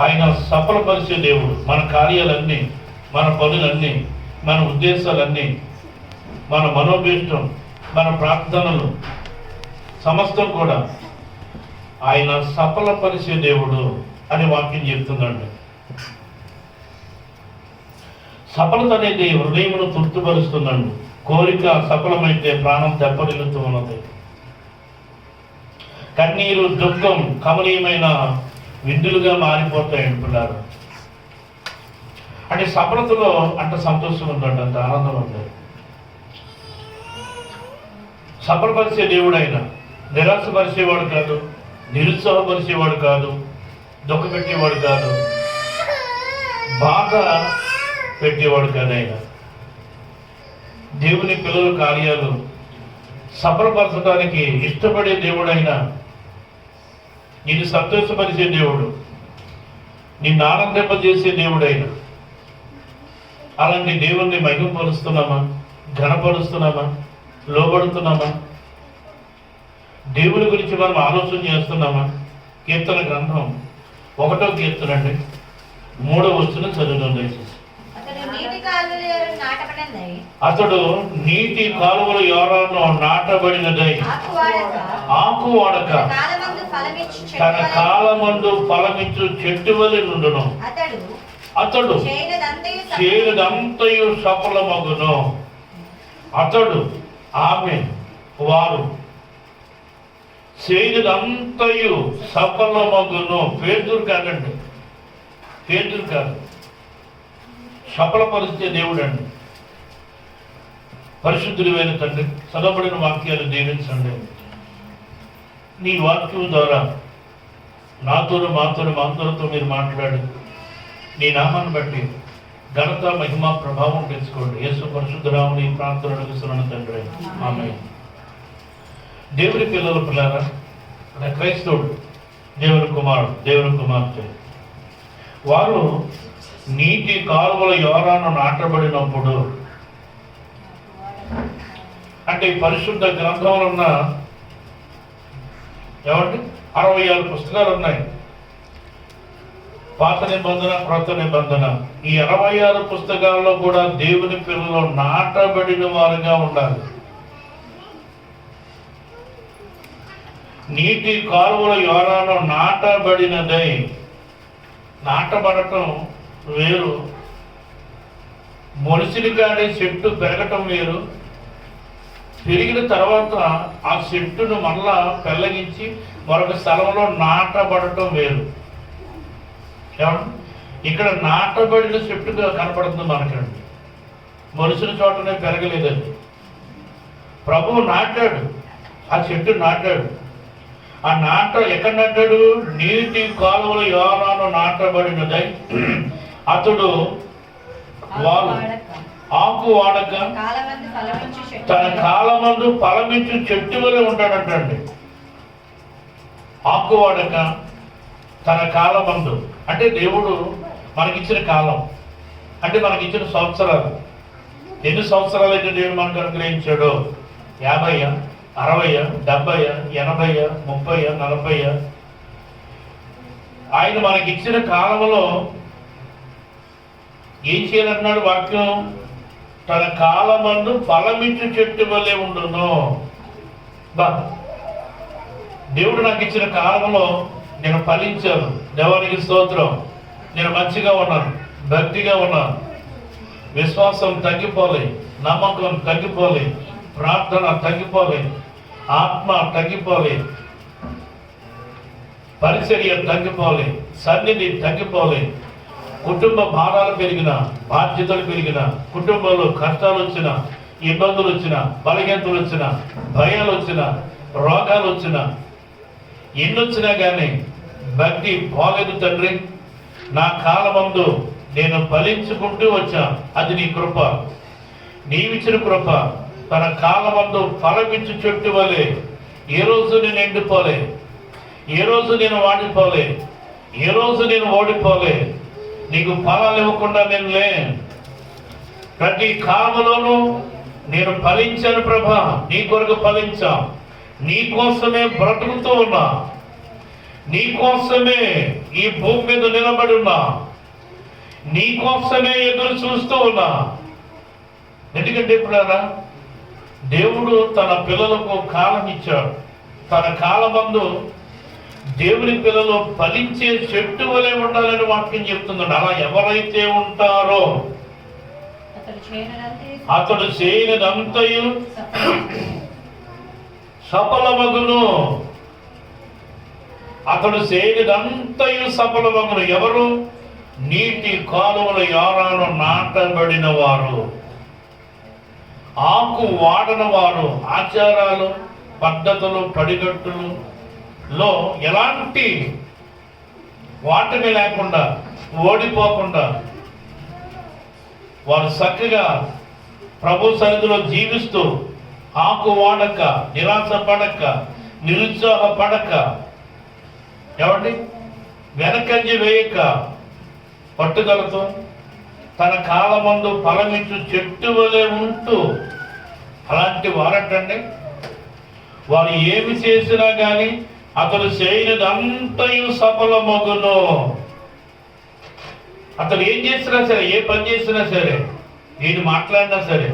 ఆయన సఫలపరిచే దేవుడు. మన కార్యాలన్నీ, మన పనులన్నీ, మన ఉద్దేశాలన్నీ, మన మనోభీష్టం, మన ప్రార్థనలు సమస్తం కూడా ఆయన సఫలపరిచే దేవుడు అని వాక్యం చెప్తుందండి. సఫలత అనేది హృదయమును తృప్తిపరుస్తుందండి. కోరిక సఫలమైతే ప్రాణం దెబ్బతిల్లుతూ ఉన్నది. కన్నీరు, దుఃఖం కమనీయమైన విందులుగా మారిపోతాయండి పిల్లలు. అంటే సఫలతలో అంత సంతోషం ఉందండి, అంత ఆనందం ఉంది. సఫలపరిచే దేవుడు ఆయన. నిరాశపరిచేవాడు కాదు, నిరుత్సాహపరిచేవాడు కాదు, దుఃఖపెట్టేవాడు కాదు, బాధ పెట్టేవాడు కాదు. ఆయన దేవుని పిల్లల కార్యాలు సఫలపరచడానికి ఇష్టపడే దేవుడు. ఆయన నిన్ను సంతోషపరిచే దేవుడు, నిన్ను ఆనందింపజేసే దేవుడు. ఆయన అలాంటి దేవుణ్ణి మహిమపరుస్తున్నామా? ఘనపరుస్తున్నామా? లోబడుతున్నామా? దేవుని గురించి మనం ఆలోచన చేస్తున్నామా? కీర్తన గ్రంథం 1వ కీర్తన అండి, 3వ వచనం చదువుదాం దయచేసి. అతడు నీటి కాలువల యోరాను నాటబడినదై ఆకు వాడక తన కాలమందు ఫలమిచ్చు చెట్టు వలె నుండును. అతడు చేయదంతయు సఫలమగును. అతడు, ఆమె, వారు చేయదంతయు సఫలమగును. పేదూరు కాదండి, పేదూరు కాదు, సఫలపరిచే దేవుడు అండి. పరిశుద్ధుడైన తండ్రి, చదవబడిన వాక్యాలు దీవించండి. నీ వాక్యం ద్వారా నాతోను, మాతోను, మా అందరితో మీరు మాట్లాడి నీ నామాన్ని బట్టి ఘనత, మహిమ, ప్రభావం తెచ్చుకోండి. యేసు పరిశుద్ధరాముని ప్రార్థన అడుగుతున్నాను తండ్రి, ఆమేన్. దేవుని పిల్లలారా, క్రైస్తవుడు, దేవుని కుమారుడు, దేవుని కుమార్తె, వారు నీటి కాలువల యోరాను నాటబడినప్పుడు, అంటే ఈ పరిశుద్ధ గ్రంథంలో ఉన్న ఏమంటే 66 పుస్తకాలు ఉన్నాయి. పాత నిబంధన, క్రొత్త నిబంధన. ఈ 66 పుస్తకాల్లో కూడా దేవుని పిల్లలు నాటబడిన వారుగా ఉండాలి. నీటి కాలువల యోరాను నాటబడినదై. నాటబడటం వేరు, మొలిసిని కాడే చెట్టు పెరగటం వేరు. పెరిగిన తర్వాత ఆ చెట్టును మళ్ళా పెళ్ళగించి మరొక స్థలంలో నాటబడటం వేరు. ఇక్కడ నాటబడిన చెట్టుగా కనపడుతుంది మనకండి, మొలిసిన చోటనే పెరగలేదండి. ప్రభువు నాటాడు, ఆ చెట్టు నాటాడు. ఆ ఎక్కడ నాటాడు? నీటి కాలువల యోరాను నాటబడినదై అతడు, వారు ఆకు వాడక తన కాలమందు ఫలమిచ్చు చెట్టు వలె ఉంటాడంటండి. ఆకు వాడక తన కాలమందు అంటే దేవుడు మనకిచ్చిన కాలం, అంటే మనకిచ్చిన సంవత్సరాలు. ఎన్ని సంవత్సరాలు అయితే దేవుడు మనకు అనుగ్రహించాడో, 50, 60, 70, 80, 30, 40. ఆయన మనకిచ్చిన కాలంలో ఏం చేయాలన్నాడు వాక్యం? తన కాలమందు ఫలమిచ్చు చెట్టు వల్లే ఉండును. దేవుడు నాకు ఇచ్చిన కాలంలో నేను ఫలించాను. దేవునికి స్తోత్రం. నేను మంచిగా ఉన్నాను, భక్తిగా ఉన్నాను, విశ్వాసం తగ్గిపోలే, నమ్మకం తగ్గిపోలే, ప్రార్థన తగ్గిపోలే, ఆత్మ తగ్గిపోలే, పరిచర్య తగ్గిపోలే, సన్నిధి తగ్గిపోలే. కుటుంబ భారాలు పెరిగిన, బాధ్యతలు పెరిగిన, కుటుంబంలో కష్టాలు వచ్చిన, ఇబ్బందులు వచ్చిన, బలహీనతలు వచ్చిన, భయాలు వచ్చిన, రోగాలు వచ్చిన, ఎన్నొచ్చినా కానీ భక్తి పోలేదు తండ్రి. నా కాలమందు నేను ఫలించుకుంటూ వచ్చా. అది నీ కృప, నీవిచ్చిన కృప. తన కాలమందు ఫలమిచ్చు చెట్టు వలె ఏ రోజు నేను ఎండిపోలే, ఏ రోజు నేను వాడిపోలే, ఏ రోజు నేను ఓడిపోలే. నీకు ఫలాలు ఇవ్వకుండా నేను లే. ప్రతి కాలంలోనూ నేను ఫలించాను ప్రభా, నీ కొరకు ఫలించా, నీ కోసమే బ్రతుకుతూ ఉన్నా. నీ కోసమే ఈ భూమి మీద నిలబడి ఉన్నా, నీ కోసమే ఎదురు చూస్తూ ఉన్నా. ఎందుకంటే ఎప్పుడారా దేవుడు తన పిల్లలకు కాలం ఇచ్చాడు. తన కాలమందు దేవుని పిల్లలు ఫలించే చెట్టు వలె ఉండాలని వాక్యం చెప్తున్నాడు. అలా ఎవరైతే ఉంటారో అతడు చేయనిదంతయు సఫలమగును. అతడు చేయనిదంతయు సఫలమగును. ఎవరు? నీటి కాలువల యారాను నాటబడిన వారు, ఆకు వాడని వారు, ఆచారాలు పద్ధతులు పడిగట్టులో ఎలాంటి వాటిని లేకుండా ఓడిపోకుండా వారు చక్కగా ప్రభు సన్నిధిలో జీవిస్తూ ఆకు వాడక, నిరాశ పడక, నిరుత్సాహపడక, ఏమండి వెనకంజ వేయక పట్టుదలతో తన కాలమందు ఫలమిచ్చు చెట్టు వలె ఉంటూ, అలాంటి వారటండి వారు ఏమి చేసినా కానీ అతడు చేయనిదంతయు సఫలమగును. అతడు ఏం చేసినా సరే, ఏ పని చేసినా సరే, ఏది మాట్లాడినా సరే,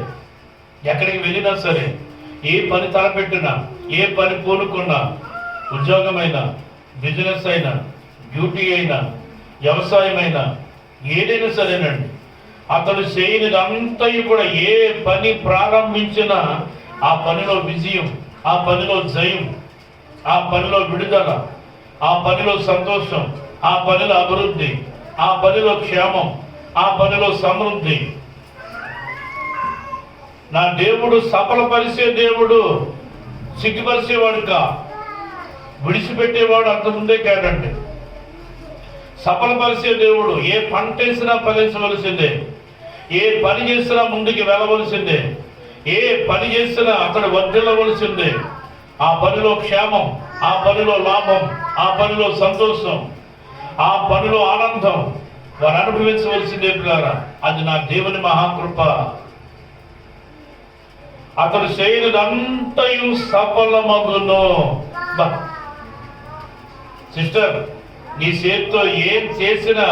ఎక్కడికి వెళ్ళినా సరే, ఏ పని తలపెట్టినా, ఏ పని పూనుకున్నా, ఉద్యోగమైనా, బిజినెస్ అయినా, డ్యూటీ అయినా, వ్యవసాయం అయినా, ఏదైనా సరేనండి, అతడు చేయనిదంతయు కూడా ఏ పని ప్రారంభించినా ఆ పనిలో విజయం, ఆ పనిలో జయం, ఆ పనిలో విడుదల, ఆ పనిలో సంతోషం, ఆ పనిలో అభివృద్ధి, ఆ పనిలో క్షేమం, ఆ పనిలో సమృద్ధి. నా దేవుడు సఫలపరిచే దేవుడు, సిగ్గుపరిచేవాడు కా, విడిచిపెట్టేవాడు అంతకుముందే కాదండి. సఫలపరిచే దేవుడు. ఏ పంట వేసినా ఫలించవలసిందే, ఏ పని చేసినా ముందుకు వెళ్ళవలసిందే, ఏ పని చేసినా అతడు వర్ధిల్లవలసిందే. ఆ పనిలో క్షేమం, ఆ పనిలో లాభం, ఆ పనిలో సంతోషం, ఆ పనిలో ఆనందం వారు అనుభవించవలసిందే పిల్లారా. అది నా దేవుని మహాకృప. అతడు చేయనిదంతయు సఫలమగును. సిస్టర్, నీ చేతితో ఏం చేసినా,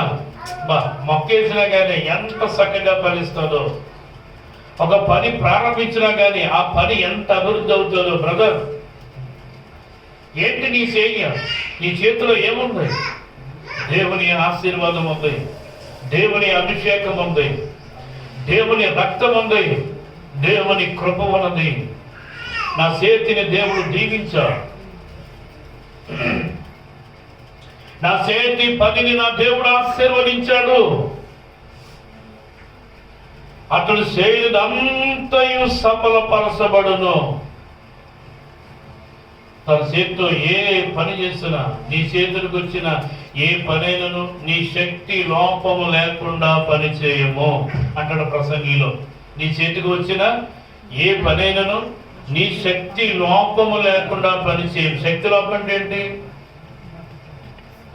మొక్కేసినా కానీ ఎంత చక్కగా ఫలిస్తుందో, ఒక పని ప్రారంభించినా కానీ ఆ పని ఎంత అభివృద్ధి అవుతుందో. బ్రదర్, ఏంటి నీ నీ చేతిలో ఏముంది? దేవుని ఆశీర్వాదం ఉంది, దేవుని అభిషేకం ఉంది, దేవుని రక్తం ఉంది, దేవుని కృప ఉన్నది. నా చేతిని దేవుడు దీవించాడు. నా చేతి పనిని నా దేవుడు ఆశీర్వదించాడు. అతడు చేయనిదంతయు సఫలపరచబడును. తన చేతితో ఏ పని చేసినా, నీ చేతులకు వచ్చిన ఏ పనైనను నీ శక్తి లోపము లేకుండా పని చేయము అంటాడు ప్రసంగిలో. నీ చేతికి వచ్చిన ఏ పనైనను నీ శక్తి లోపము లేకుండా పని చేయము. శక్తి లోపం అంటే ఏంటి?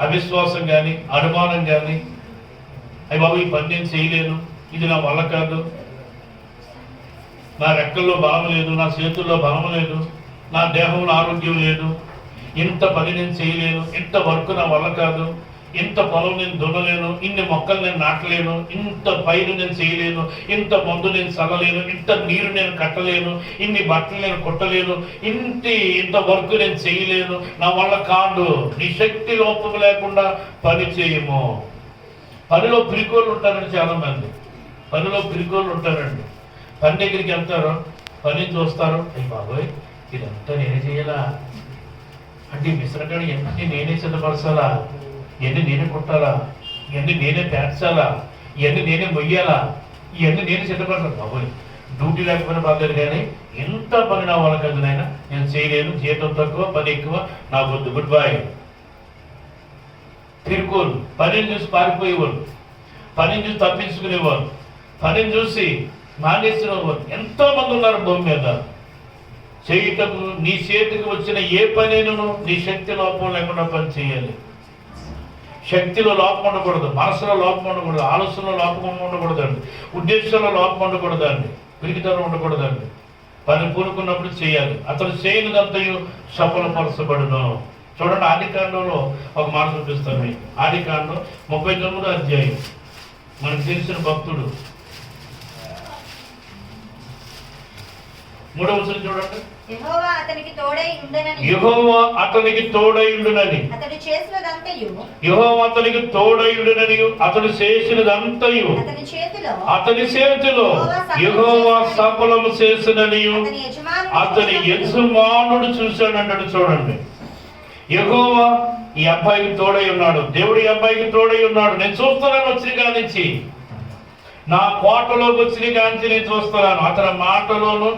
అవిశ్వాసం కానీ, అనుమానం కానీ, అయ్యి బాబు ఈ పని నేను చేయలేను, ఇది నా వల్ల కాదు, నా రెక్కల్లో బలం లేదు, నా చేతుల్లో బలం లేదు, నా దేహంలో ఆరోగ్యం లేదు, ఇంత పని నేను చేయలేను, ఇంత వర్క్ నా వల్ల కాదు, ఇంత పొలం నేను దున్నలేను, ఇన్ని మొక్కలు నేను నాటలేను, ఇంత పైరు నేను చేయలేను, ఇంత మందు నేను చల్లలేను, ఇంత నీరు నేను కట్టలేను, ఇన్ని బట్టలు నేను కుట్టలేను, ఇంత వర్క్ నేను చేయలేను, నా వల్ల కాదు. నీ శక్తి లోపం లేకుండా పని చేయము. పనిలో పిరికోళ్ళు ఉంటారండి, చాలా మంది పనిలో పిరికోళ్ళు ఉంటారండి. పని దగ్గరికి వెళ్తారు, పని చూస్తారు, అయ్యి బాబోయ్ ఇదంతా నేనే చేయాలా అంటే, విసరగాడు ఎన్ని నేనే సిద్ధపరచాలా, ఇవన్నీ నేనే కుట్టాలా, ఇవన్నీ నేనే పేర్చాలా, ఇవన్నీ నేనే మొయ్యాలా, ఇవన్నీ నేనే సిద్ధపరచాలి. బాబోయ్ డ్యూటీ లేకపోయినా పర్లేదు కానీ ఎంత పని నా వాళ్ళ కదా నాయన, నేను చేయలేను, జీతం తక్కువ, పని ఎక్కువ, నా వద్దు, గుడ్ బై. పిరుకోలు, పనిని చూసి పారిపోయేవారు, పనిని చూసి తప్పించుకునేవారు, పనిని చూసి మానేసిన వారు ఎంతో మంది ఉన్నారు భూమి మీద. చేయటకు నీ చేతికి వచ్చిన ఏ పనిను నీ శక్తి లోపం లేకుండా పని చేయాలి. శక్తిలో లోపం ఉండకూడదు, మనసులో లోపం ఉండకూడదు, ఆలోచనలో లోపం ఉండకూడదండి, ఉద్దేశంలో లోపం ఉండకూడదండి, పిరికితనం ఉండకూడదండి. పని పూనుకున్నప్పుడు చేయాలి. అతను చేయనిదంతయు సఫలపరచబడును. చూడండి, ఆదికాండంలో ఒక మాట చూపిస్తాను మీకు. ఆదికాండం 39వ అధ్యాయం. మనకు తెలిసిన భక్తుడు 3వ వచనం చూడండి. యెహోవా అతనికి తోడై ఉండునని, యెహోవా అతనికి తోడై ఉండునని, అతడు చేసినదంతయు, యెహోవా అతనికి తోడై ఉండునని, అతడు చేసినదంతయు అతని చేతిలో యెహోవా సఫలము చేసినని అతని యజమానుడు చూశాడు. చూడండి, యెహోవా ఈ అబ్బాయికి తోడై ఉన్నాడు. దేవుడు ఈ అబ్బాయికి తోడై ఉన్నాడు. నేను చూస్తున్నాను వచ్చిన కానించి, నా కోటలోకి వచ్చిన కాంచి నేను చూస్తున్నాను. అతని మాటలోను,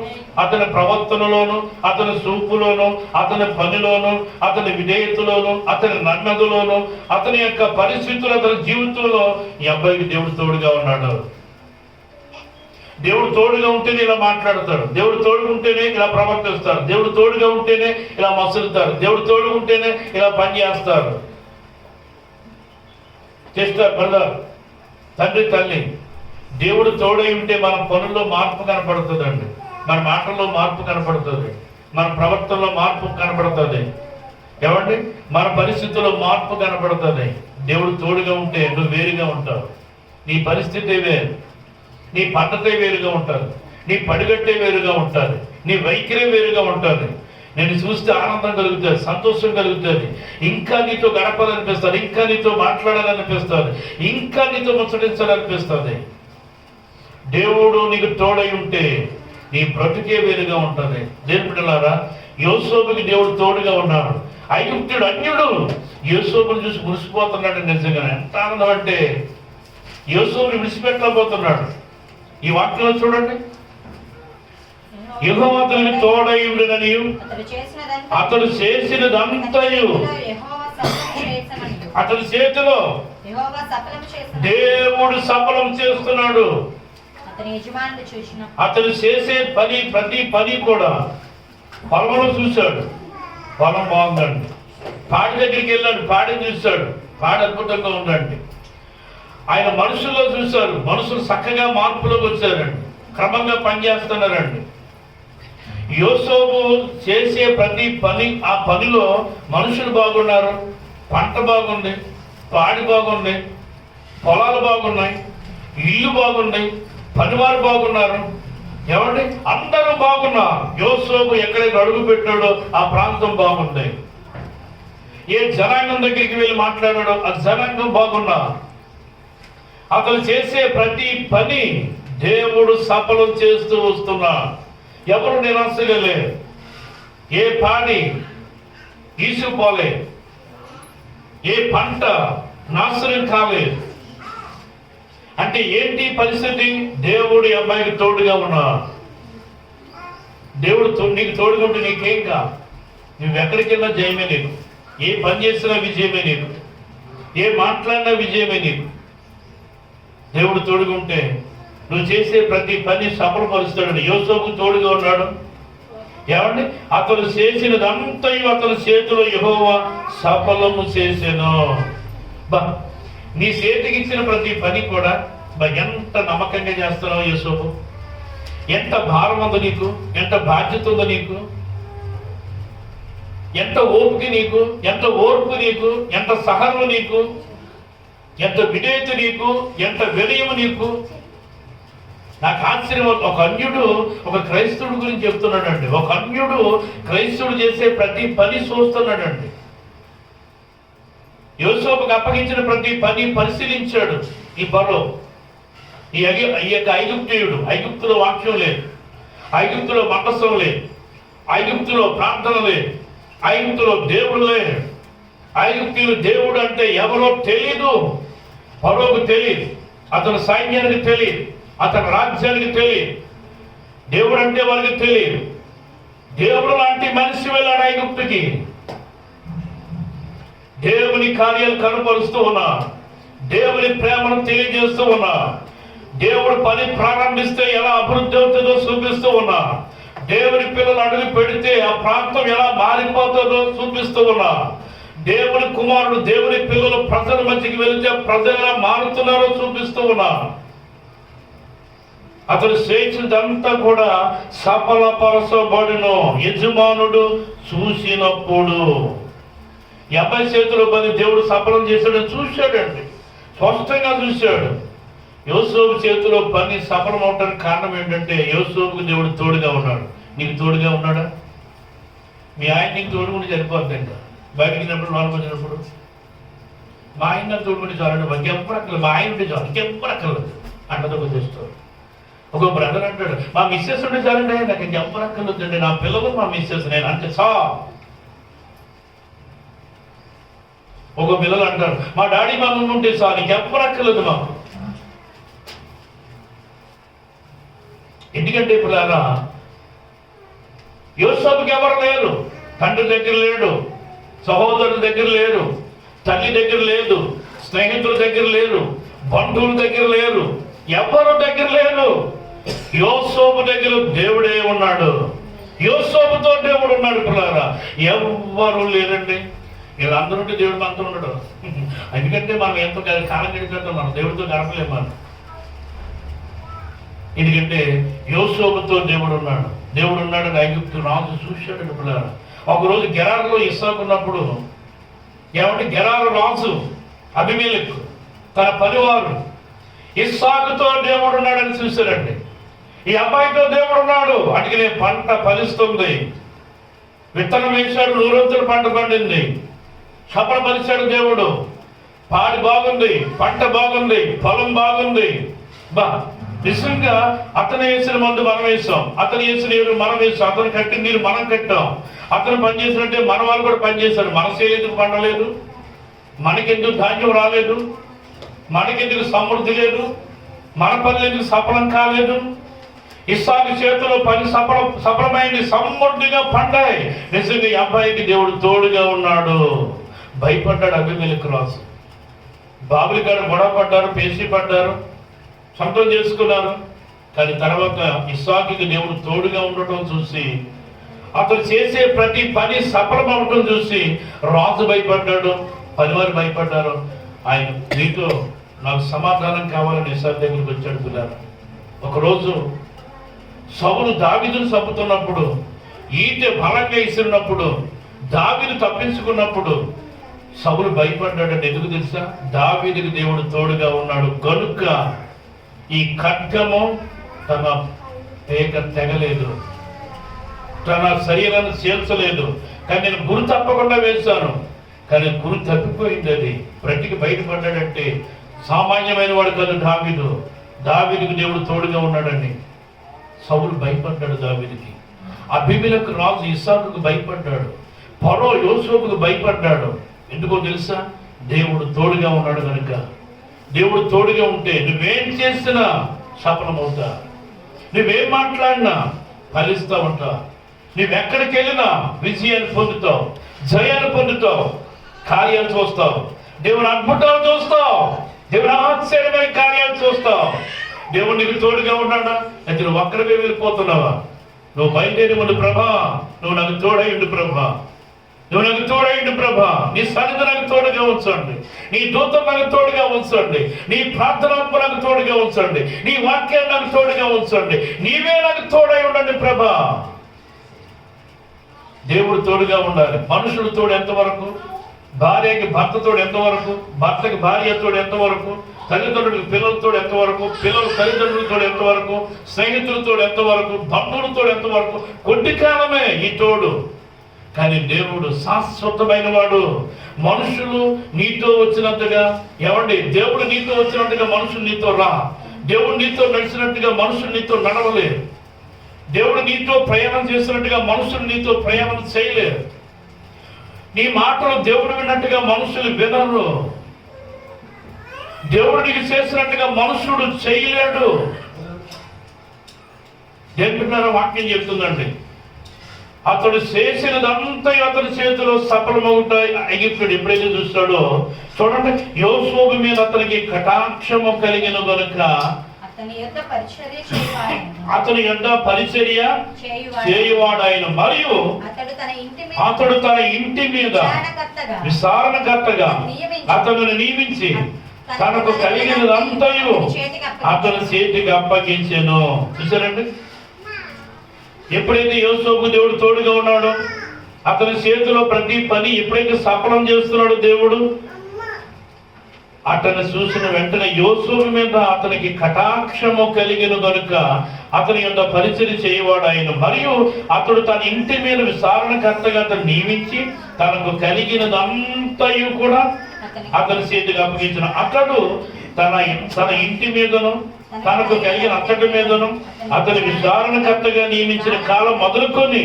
అతని ప్రవర్తనలోను, అతని చూపులోను, అతని పనిలోను, అతని విధేయతలోను, అతని నమ్మకలోను, అతని యొక్క పరిస్థితులు, అతని జీవితంలో ఈ అబ్బాయికి దేవుడు తోడుగా ఉన్నాడు. దేవుడు తోడుగా ఉంటేనే ఇలా మాట్లాడతాడు. దేవుడు తోడుగా ఉంటేనే ఇలా ప్రవర్తిస్తారు. దేవుడు తోడుగా ఉంటేనే ఇలా మసులుతారు. దేవుడు తోడుగా ఉంటేనే ఇలా పని చేస్తారు. చేస్తారు బ్రదర్, తండ్రి తల్లి. దేవుడు తోడై ఉంటే మన పనుల్లో మార్పు కనపడుతుందండి, మన మాటల్లో మార్పు కనపడుతుంది, మన ప్రవర్తనలో మార్పు కనపడుతుంది. ఏమండి, మన పరిస్థితుల్లో మార్పు కనపడుతుంది. దేవుడు తోడుగా ఉంటే నువ్వు వేరుగా ఉంటావు. నీ పరిస్థితి వేరు, నీ పద్ధతే వేరుగా ఉంటుంది, నీ పడిగట్టే వేరుగా ఉంటుంది, నీ వైఖరి వేరుగా ఉంటుంది. నేను చూస్తే ఆనందం కలుగుతుంది, సంతోషం కలుగుతుంది. ఇంకా నీతో గడపాలనిపిస్తుంది, ఇంకా నీతో మాట్లాడాలనిపిస్తుంది, ఇంకా నీతో ముచ్చటించాలనిపిస్తుంది. దేవుడు నీకు తోడై ఉంటే నీ బ్రతుకే వేరుగా ఉంటుంది. దేవుని బిడ్డలారా, యోసేపుకి దేవుడు తోడుగా ఉన్నాడు. ఐగుప్తుడు అన్యుడు యోసేపుని చూసి మురిసిపోతున్నాడు. నిజంగా ఎంత ఆనందం అంటే, యోసేపుని విడిచిపెట్టలేకపోతున్నాడు. ఈ వాక్యంలో చూడండి, యెహోవా అతనికి తోడై ఉండునని, అతడు చేసినదంతయు అతని చేతిలో దేవుడు సఫలం చేస్తున్నాడు. అతను చేసే పని, ప్రతి పని కూడా పొలంలో చూశాడు. పొలం బాగుందండి. పాడి దగ్గరికి వెళ్ళాడు, పాడిని చూశాడు, పాడి అద్భుతంగా ఉందండి. ఆయన మనుషుల్లో చూశారు, మనుషులు చక్కగా మార్పులోకి వచ్చారండి, క్రమంగా పనిచేస్తున్నారండి. యోసేపు చేసే ప్రతి పని, ఆ పనిలో మనుషులు బాగున్నారు, పంట బాగుంది, పాడి బాగుంది, పొలాలు బాగున్నాయి, ఇల్లు బాగున్నాయి, పనివారు బాగున్నారు. ఏమండి, అందరూ బాగున్నారు. యోసేపు ఎక్కడైతే అడుగు పెట్టాడో ఆ ప్రాంతం బాగుంది. ఏ జనాంగం దగ్గరికి వెళ్ళి మాట్లాడాడో ఆ జనాంగం బాగున్నా. అతను చేసే ప్రతి పని దేవుడు సఫలం చేస్తూ వస్తున్నా. ఎవరు నిరాశగా లేరు. ఏ పాడి ఈసుపోలే, ఏ పంట నాశనం కాలేదు. అంటే ఏంటి పరిస్థితి? దేవుడు అబ్బాయికి తోడుగా ఉన్నా. దేవుడు నీకు తోడుగా ఉంటే నీకేం కా, నువ్వు ఎక్కడికి వెళ్ళినా జయమే నీకు, ఏ పని చేసినా విజయమే నీకు, ఏ మాట్లాడినా విజయమే నీకు. దేవుడు తోడుగా ఉంటే నువ్వు చేసే ప్రతి పని సఫలపరుస్తాడు. యోసేపు తోడుగా ఉన్నాడు. ఏమండి, అతను చేసినదంతయు అతని చేతిలో యెహోవా సఫలము చేసెను. నీ చేతికి ఇచ్చిన ప్రతి పని కూడా ఎంత నమ్మకంగా చేస్తున్నావు యోసేపు. ఎంత భారం ఉందో నీకు, ఎంత బాధ్యత ఉందో నీకు, ఎంత ఓపిక నీకు, ఎంత ఓర్పు నీకు, ఎంత సహనం నీకు, ఎంత విధేయత నీకు, ఎంత వినయము నీకు. నాకు ఆశ్చర్యం. ఒక అన్యుడు ఒక క్రైస్తవుడు గురించి చెప్తున్నాడండి. ఒక అన్యుడు క్రైస్తవుడు చేసే ప్రతి పని చూస్తున్నాడండి. యోసేపుకు అప్పగించిన ప్రతి పని పరిశీలించాడు. ఈ పరో, ఈ యొక్క ఐగుప్తీయుడు, ఐగుప్తులో వాక్యం లేదు, ఐగుప్తులో మందసం లేదు, ఐగుప్తులో ప్రార్థన లేదు, ఐగుప్తులో దేవుడు లేదు. ఐగుప్తీయులు దేవుడు అంటే ఎవరో తెలియదు. పరోకు తెలియదు, అతని సైన్యానికి తెలియదు, అతని రాజ్యానికి తెలియదు. దేవుడు అంటే వారికి తెలియదు. దేవుడు లాంటి మనిషి వెళ్ళాడు ఐగుప్తుకి. దేవుని కార్యాలు కనపరుస్తూ ఉన్నా, దేవుని ప్రేమను తెలియజేస్తూ ఉన్నా, దేవుడు పని ప్రారంభిస్తే ఎలా అభివృద్ధి అవుతుందో చూపిస్తూ ఉన్నా, దేవుని పిల్లలు అడుగు పెడితే ఆ ప్రాంతం ఎలా మారిపోతుందో చూపిస్తూ ఉన్నా, దేవుని కుమారుడు, దేవుని పిల్లలు ప్రజల మధ్యకి వెళితే ప్రజలు ఎలా మారుతున్నారో చూపిస్తూ ఉన్నా. అతడు చేసినదంతా కూడా సఫలపరచబడును యజమానుడు చూసినప్పుడు. ఈ అబ్బాయి చేతిలో పని దేవుడు సఫలం చేశాడని చూశాడండి, స్పష్టంగా చూశాడు. యోసేపు చేతిలో పని సఫలం అవడానికి కారణం ఏంటంటే యోసేపుకు దేవుడు తోడుగా ఉన్నాడు. నీకు తోడుగా ఉన్నాడా? మీ ఆయన నీకు తోడుకుంటే సరిపోతుంది. ఇంకా బయటికి లోపలికి వచ్చినప్పుడు మా ఆయన నాకు తోడుకుంటే చాలండి, ఇంకెప్పుడు అక్కర్లేదు, మా ఆయన ఉంటే చాలు, ఇంకెప్పుడు అక్కర్లేదు అంటది ఒక చేస్తాడు. ఒక బ్రదర్ అంటాడు, మా మిస్సెస్ ఉంటే చాలండి, నాకు ఇంకెప్పుడు అక్కర్లేదండి, నా పిల్లలు మా మిస్సెస్, నేను అంటే చా. ఒక పిల్లలు అంటారు, మా డాడీ మా మమ్మీ ఉంటే చాలు, ఇంకెప్పుడు అక్కర్లేదు మాకు. ఎందుకంటే ఇప్పుడు యోసేపుకి ఎవరు లేరు, తండ్రి దగ్గర లేడు, సహోదరుల దగ్గర లేరు, తల్లి దగ్గర లేదు, స్నేహితుల దగ్గర లేరు, బంధువుల దగ్గర లేరు, ఎవరు దగ్గర లేరు. యోసేపు దగ్గర దేవుడే ఉన్నాడు. యోసేపుతో దేవుడు ఉన్నాడు. పిల్లారా, ఎవ్వరు లేరండి. వీళ్ళందరూ ఉంటే దేవుడు మనతో ఉండడు. ఎందుకంటే మనం ఎంతో కాలం గడిపేస్తాం, మనం దేవుడితో గడపలేము మనం. ఎందుకంటే యోసేపుతో దేవుడు ఉన్నాడు. దేవుడు ఉన్నాడని ఐగుప్తు రాజు చూశాడు. పిల్లారా, ఒకరోజు గెరారులో ఇస్సాకు ఉన్నప్పుడు, ఏమంటే గెరారు రాజు అబీమెలెకు తన పరివారు ఇస్సాకుతో దేవుడు ఉన్నాడని చూశారండి. ఈ అబ్బాయితో దేవుడు ఉన్నాడు, అందుకనే పంట ఫలిస్తుంది. విత్తనం వేశాడు, నూరొంతుల పంట పండింది. సఫలపరిచాడు దేవుడు. పాడి బాగుంది, పంట బాగుంది, పొలం బాగుంది. నిజంగా అతను వేసిన మందు మనం వేసాం, అతను వేసిన నీరు మనం వేసాం, అతను కట్టిన నీరు మనం కట్టాం. అతను పనిచేసినట్టే మన వాళ్ళు కూడా పనిచేశారు. మన సేలెందుకు పండలేదు, మనకెందుకు ధాన్యం రాలేదు, మనకెందుకు సమృద్ధి లేదు, మన పనులు ఎందుకు సఫలం కాలేదు. ఇస్సాకు చేతిలో పని సఫలమైంది, సమృద్ధిగా పండాయి. నిజంగా ఈ అబ్బాయికి దేవుడు తోడుగా ఉన్నాడు. భయపడ్డాడు అబీమెలెకు రాజు. బాబులి గారు గొడవ పడ్డారు, పేసి పడ్డారు, సొంతం చేసుకున్నారు. కానీ తర్వాత ఇస్సాకుకి దేవుడు తోడుగా ఉండటం చూసి, అతను చేసే ప్రతి పని సఫలం అవటం చూసి రాజు భయపడ్డాడు, పనివారు భయపడ్డారు. ఆయన నీతో నాకు సమాధానం కావాలని ఇస్సాకు దగ్గరికి వచ్చాడు. పిల్లారు, ఒకరోజు సౌలు దావీదును చంపుతున్నప్పుడు, ఈట బలంగా ఇసిరినప్పుడు, దావీదు తప్పించుకున్నప్పుడు సౌలు భయపడ్డాడంటే ఎందుకు తెలుసా? దావీదుకి దేవుడు తోడుగా ఉన్నాడు కనుక ఈ ఖడ్గము తన పేక తెగలేదు, తన శరీరాన్ని చేల్చలేదు. కానీ నేను గురి తప్పకుండా వేశాను, కానీ గురి తప్పిపోయింది. అది బ్రతికి బయటపడ్డాడంటే సామాన్యమైన వాడు కాదు దావీదు. దావీదుకి దేవుడు తోడుగా ఉన్నాడండి. సౌలు భయపడ్డాడు దావీదుకి. అబీమెలెకు రాజు ఇస్సాకుకు భయపడ్డాడు. ఫరో యోసేపుకు భయపడ్డాడు. ఎందుకో తెలుసా? దేవుడు తోడుగా ఉన్నాడు కనుక. దేవుడు తోడుగా ఉంటే నువ్వేం చేసినా సఫలమవుతా, నువ్వేం మాట్లాడినా ఫలిస్తా ఉంటా, నువ్వెక్కడికి వెళ్ళినా విజయాన్ని పొందుతావు, జయాన్ని పొందుతావు, కార్యాలు చూస్తావు, దేవుని అద్భుతాలు చూస్తావు, దేవుని ఆశ్చర్యమైన కార్యాలు చూస్తావు. దేవుడు నీకు తోడుగా ఉన్నాడా? అయితే నువ్వు ఒక్కడివే వెళ్ళిపోతున్నావా? నువ్వు బయలుదేరి ఉండు ప్రభా, నువ్వు నాకు తోడై ఉండు ప్రభా, నువ్వు నాకు తోడై ఉండు ప్రభా, నీ సన్నిధి నాకు తోడుగా ఉంచండి, నీ దూతం నాకు తోడుగా ఉంచండి, నీ ప్రార్థనాత్మ నాకు తోడుగా ఉంచండి, నీ వాక్యాన్ని నాకు తోడుగా ఉంచండి, నీవే నాకు తోడై ఉండండి ప్రభా. దేవుడు తోడుగా ఉండాలి. మనుషుడు తోడు ఎంతవరకు? భార్యకి భర్త తోడు ఎంతవరకు? భర్తకి భార్య తోడు ఎంతవరకు? తల్లిదండ్రులకు పిల్లలతో ఎంతవరకు? పిల్లలు తల్లిదండ్రులతో ఎంతవరకు? స్నేహితులతో ఎంతవరకు? బంధువులతో ఎంతవరకు? కొద్ది కాలమే ఈ తోడు. కానీ దేవుడు శాశ్వతమైన వాడు. మనుషులు నీతో వచ్చినట్టుగా, ఏమండి, దేవుడు నీతో వచ్చినట్టుగా మనుషులు నీతో రా. దేవుడు నీతో నడిచినట్టుగా మనుషులు నీతో నడవలేరు. దేవుడు నీతో ప్రయాణం చేసినట్టుగా మనుషులు నీతో ప్రయాణం చేయలేరు. నీ మాటలు దేవుడు విన్నట్టుగా మనుషులు వినరు. దేవుడు నీకు చేసినట్టుగా మనుషుడు చేయలేడు. దేవుడు వాక్యం చెప్తుందండి, అతడు చేసినదంతా అతని చేతిలో సఫలమవుతాయి. ఐగుప్తుడు ఎప్పుడైతే చూస్తాడో చూడండి, యోసేపు మీద అతనికి కటాక్షము కలిగిన గనుక అతని యొద్ద పరిచర్య చేయువాడాయన, మరియు అతడు తన ఇంటి మీద విచారణకర్తగా అతను నియమించి తనకు కలిగినదంతయు అతని చేతికి అప్పగించెను. చూసారండి, ఎప్పుడైతే యోసేపుకు దేవుడు తోడుగా ఉన్నాడో అతని చేతిలో ప్రతి పని ఎప్పుడైతే సఫలం చేస్తున్నాడు దేవుడు, అతన్ని చూసిన వెంటనే యోసేపు మీద అతనికి కటాక్షము కలిగిన కనుక అతని యొక్క పరిచయం చేయవాడు ఆయన. మరియు అతడు తన ఇంటి మీద విచారణకర్తగా అతను నియమించి తనకు కలిగినదంతయు కూడా అతని చేతికి అప్పగించిన. అతడు తన ఇంటి మీదను తనకు కలిగిన అతడి మీదను అతని విచారణకర్తగా నియమించిన కాలం మొదలుకొని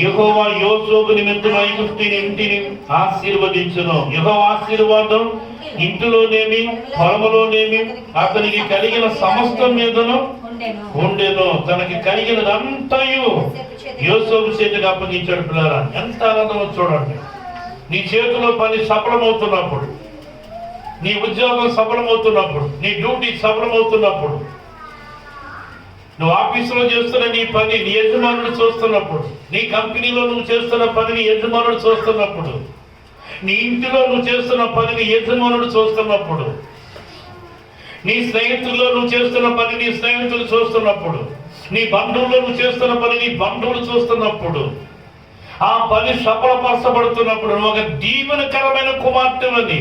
యెహోవా యోసేపు నిమిత్తం ఐగుప్తు ఇంటిని ఆశీర్వదించును. యెహోవా ఆశీర్వాదం ఇంటిలోనేమి పొలములోనేమి అతనికి కలిగిన సమస్తం మీదను ఉండెను. తనకి కలిగినదంతయు యోసేపు చేతికి అప్పగించాడు. పిల్లరా, ఎంత ఆనందమో చూడండి. నీ చేతిలో పని సఫలమవుతున్నప్పుడు, నీ ఉద్యోగం సఫలమవుతున్నప్పుడు, నీ డ్యూటీ సఫలమవుతున్నప్పుడు, నువ్వు ఆఫీసులో చేస్తున్న నీ పని నీ యజమానుడు చూస్తున్నప్పుడు, నీ కంపెనీలో నువ్వు చేస్తున్న పని నీ యజమానుడు చూస్తున్నప్పుడు, నీ ఇంటిలో నువ్వు చేస్తున్న పని నీ యజమానుడు చూస్తున్నప్పుడు, నీ స్నేహితుల్లో నువ్వు చేస్తున్న పని నీ స్నేహితులు చూస్తున్నప్పుడు, నీ బంధువుల్లో నువ్వు చేస్తున్న పని నీ బంధువులు చూస్తున్నప్పుడు, ఆ పని సఫలపరచబడుతున్నప్పుడు నువ్వు ఒక దీవెనకరమైన కుమార్తెవని,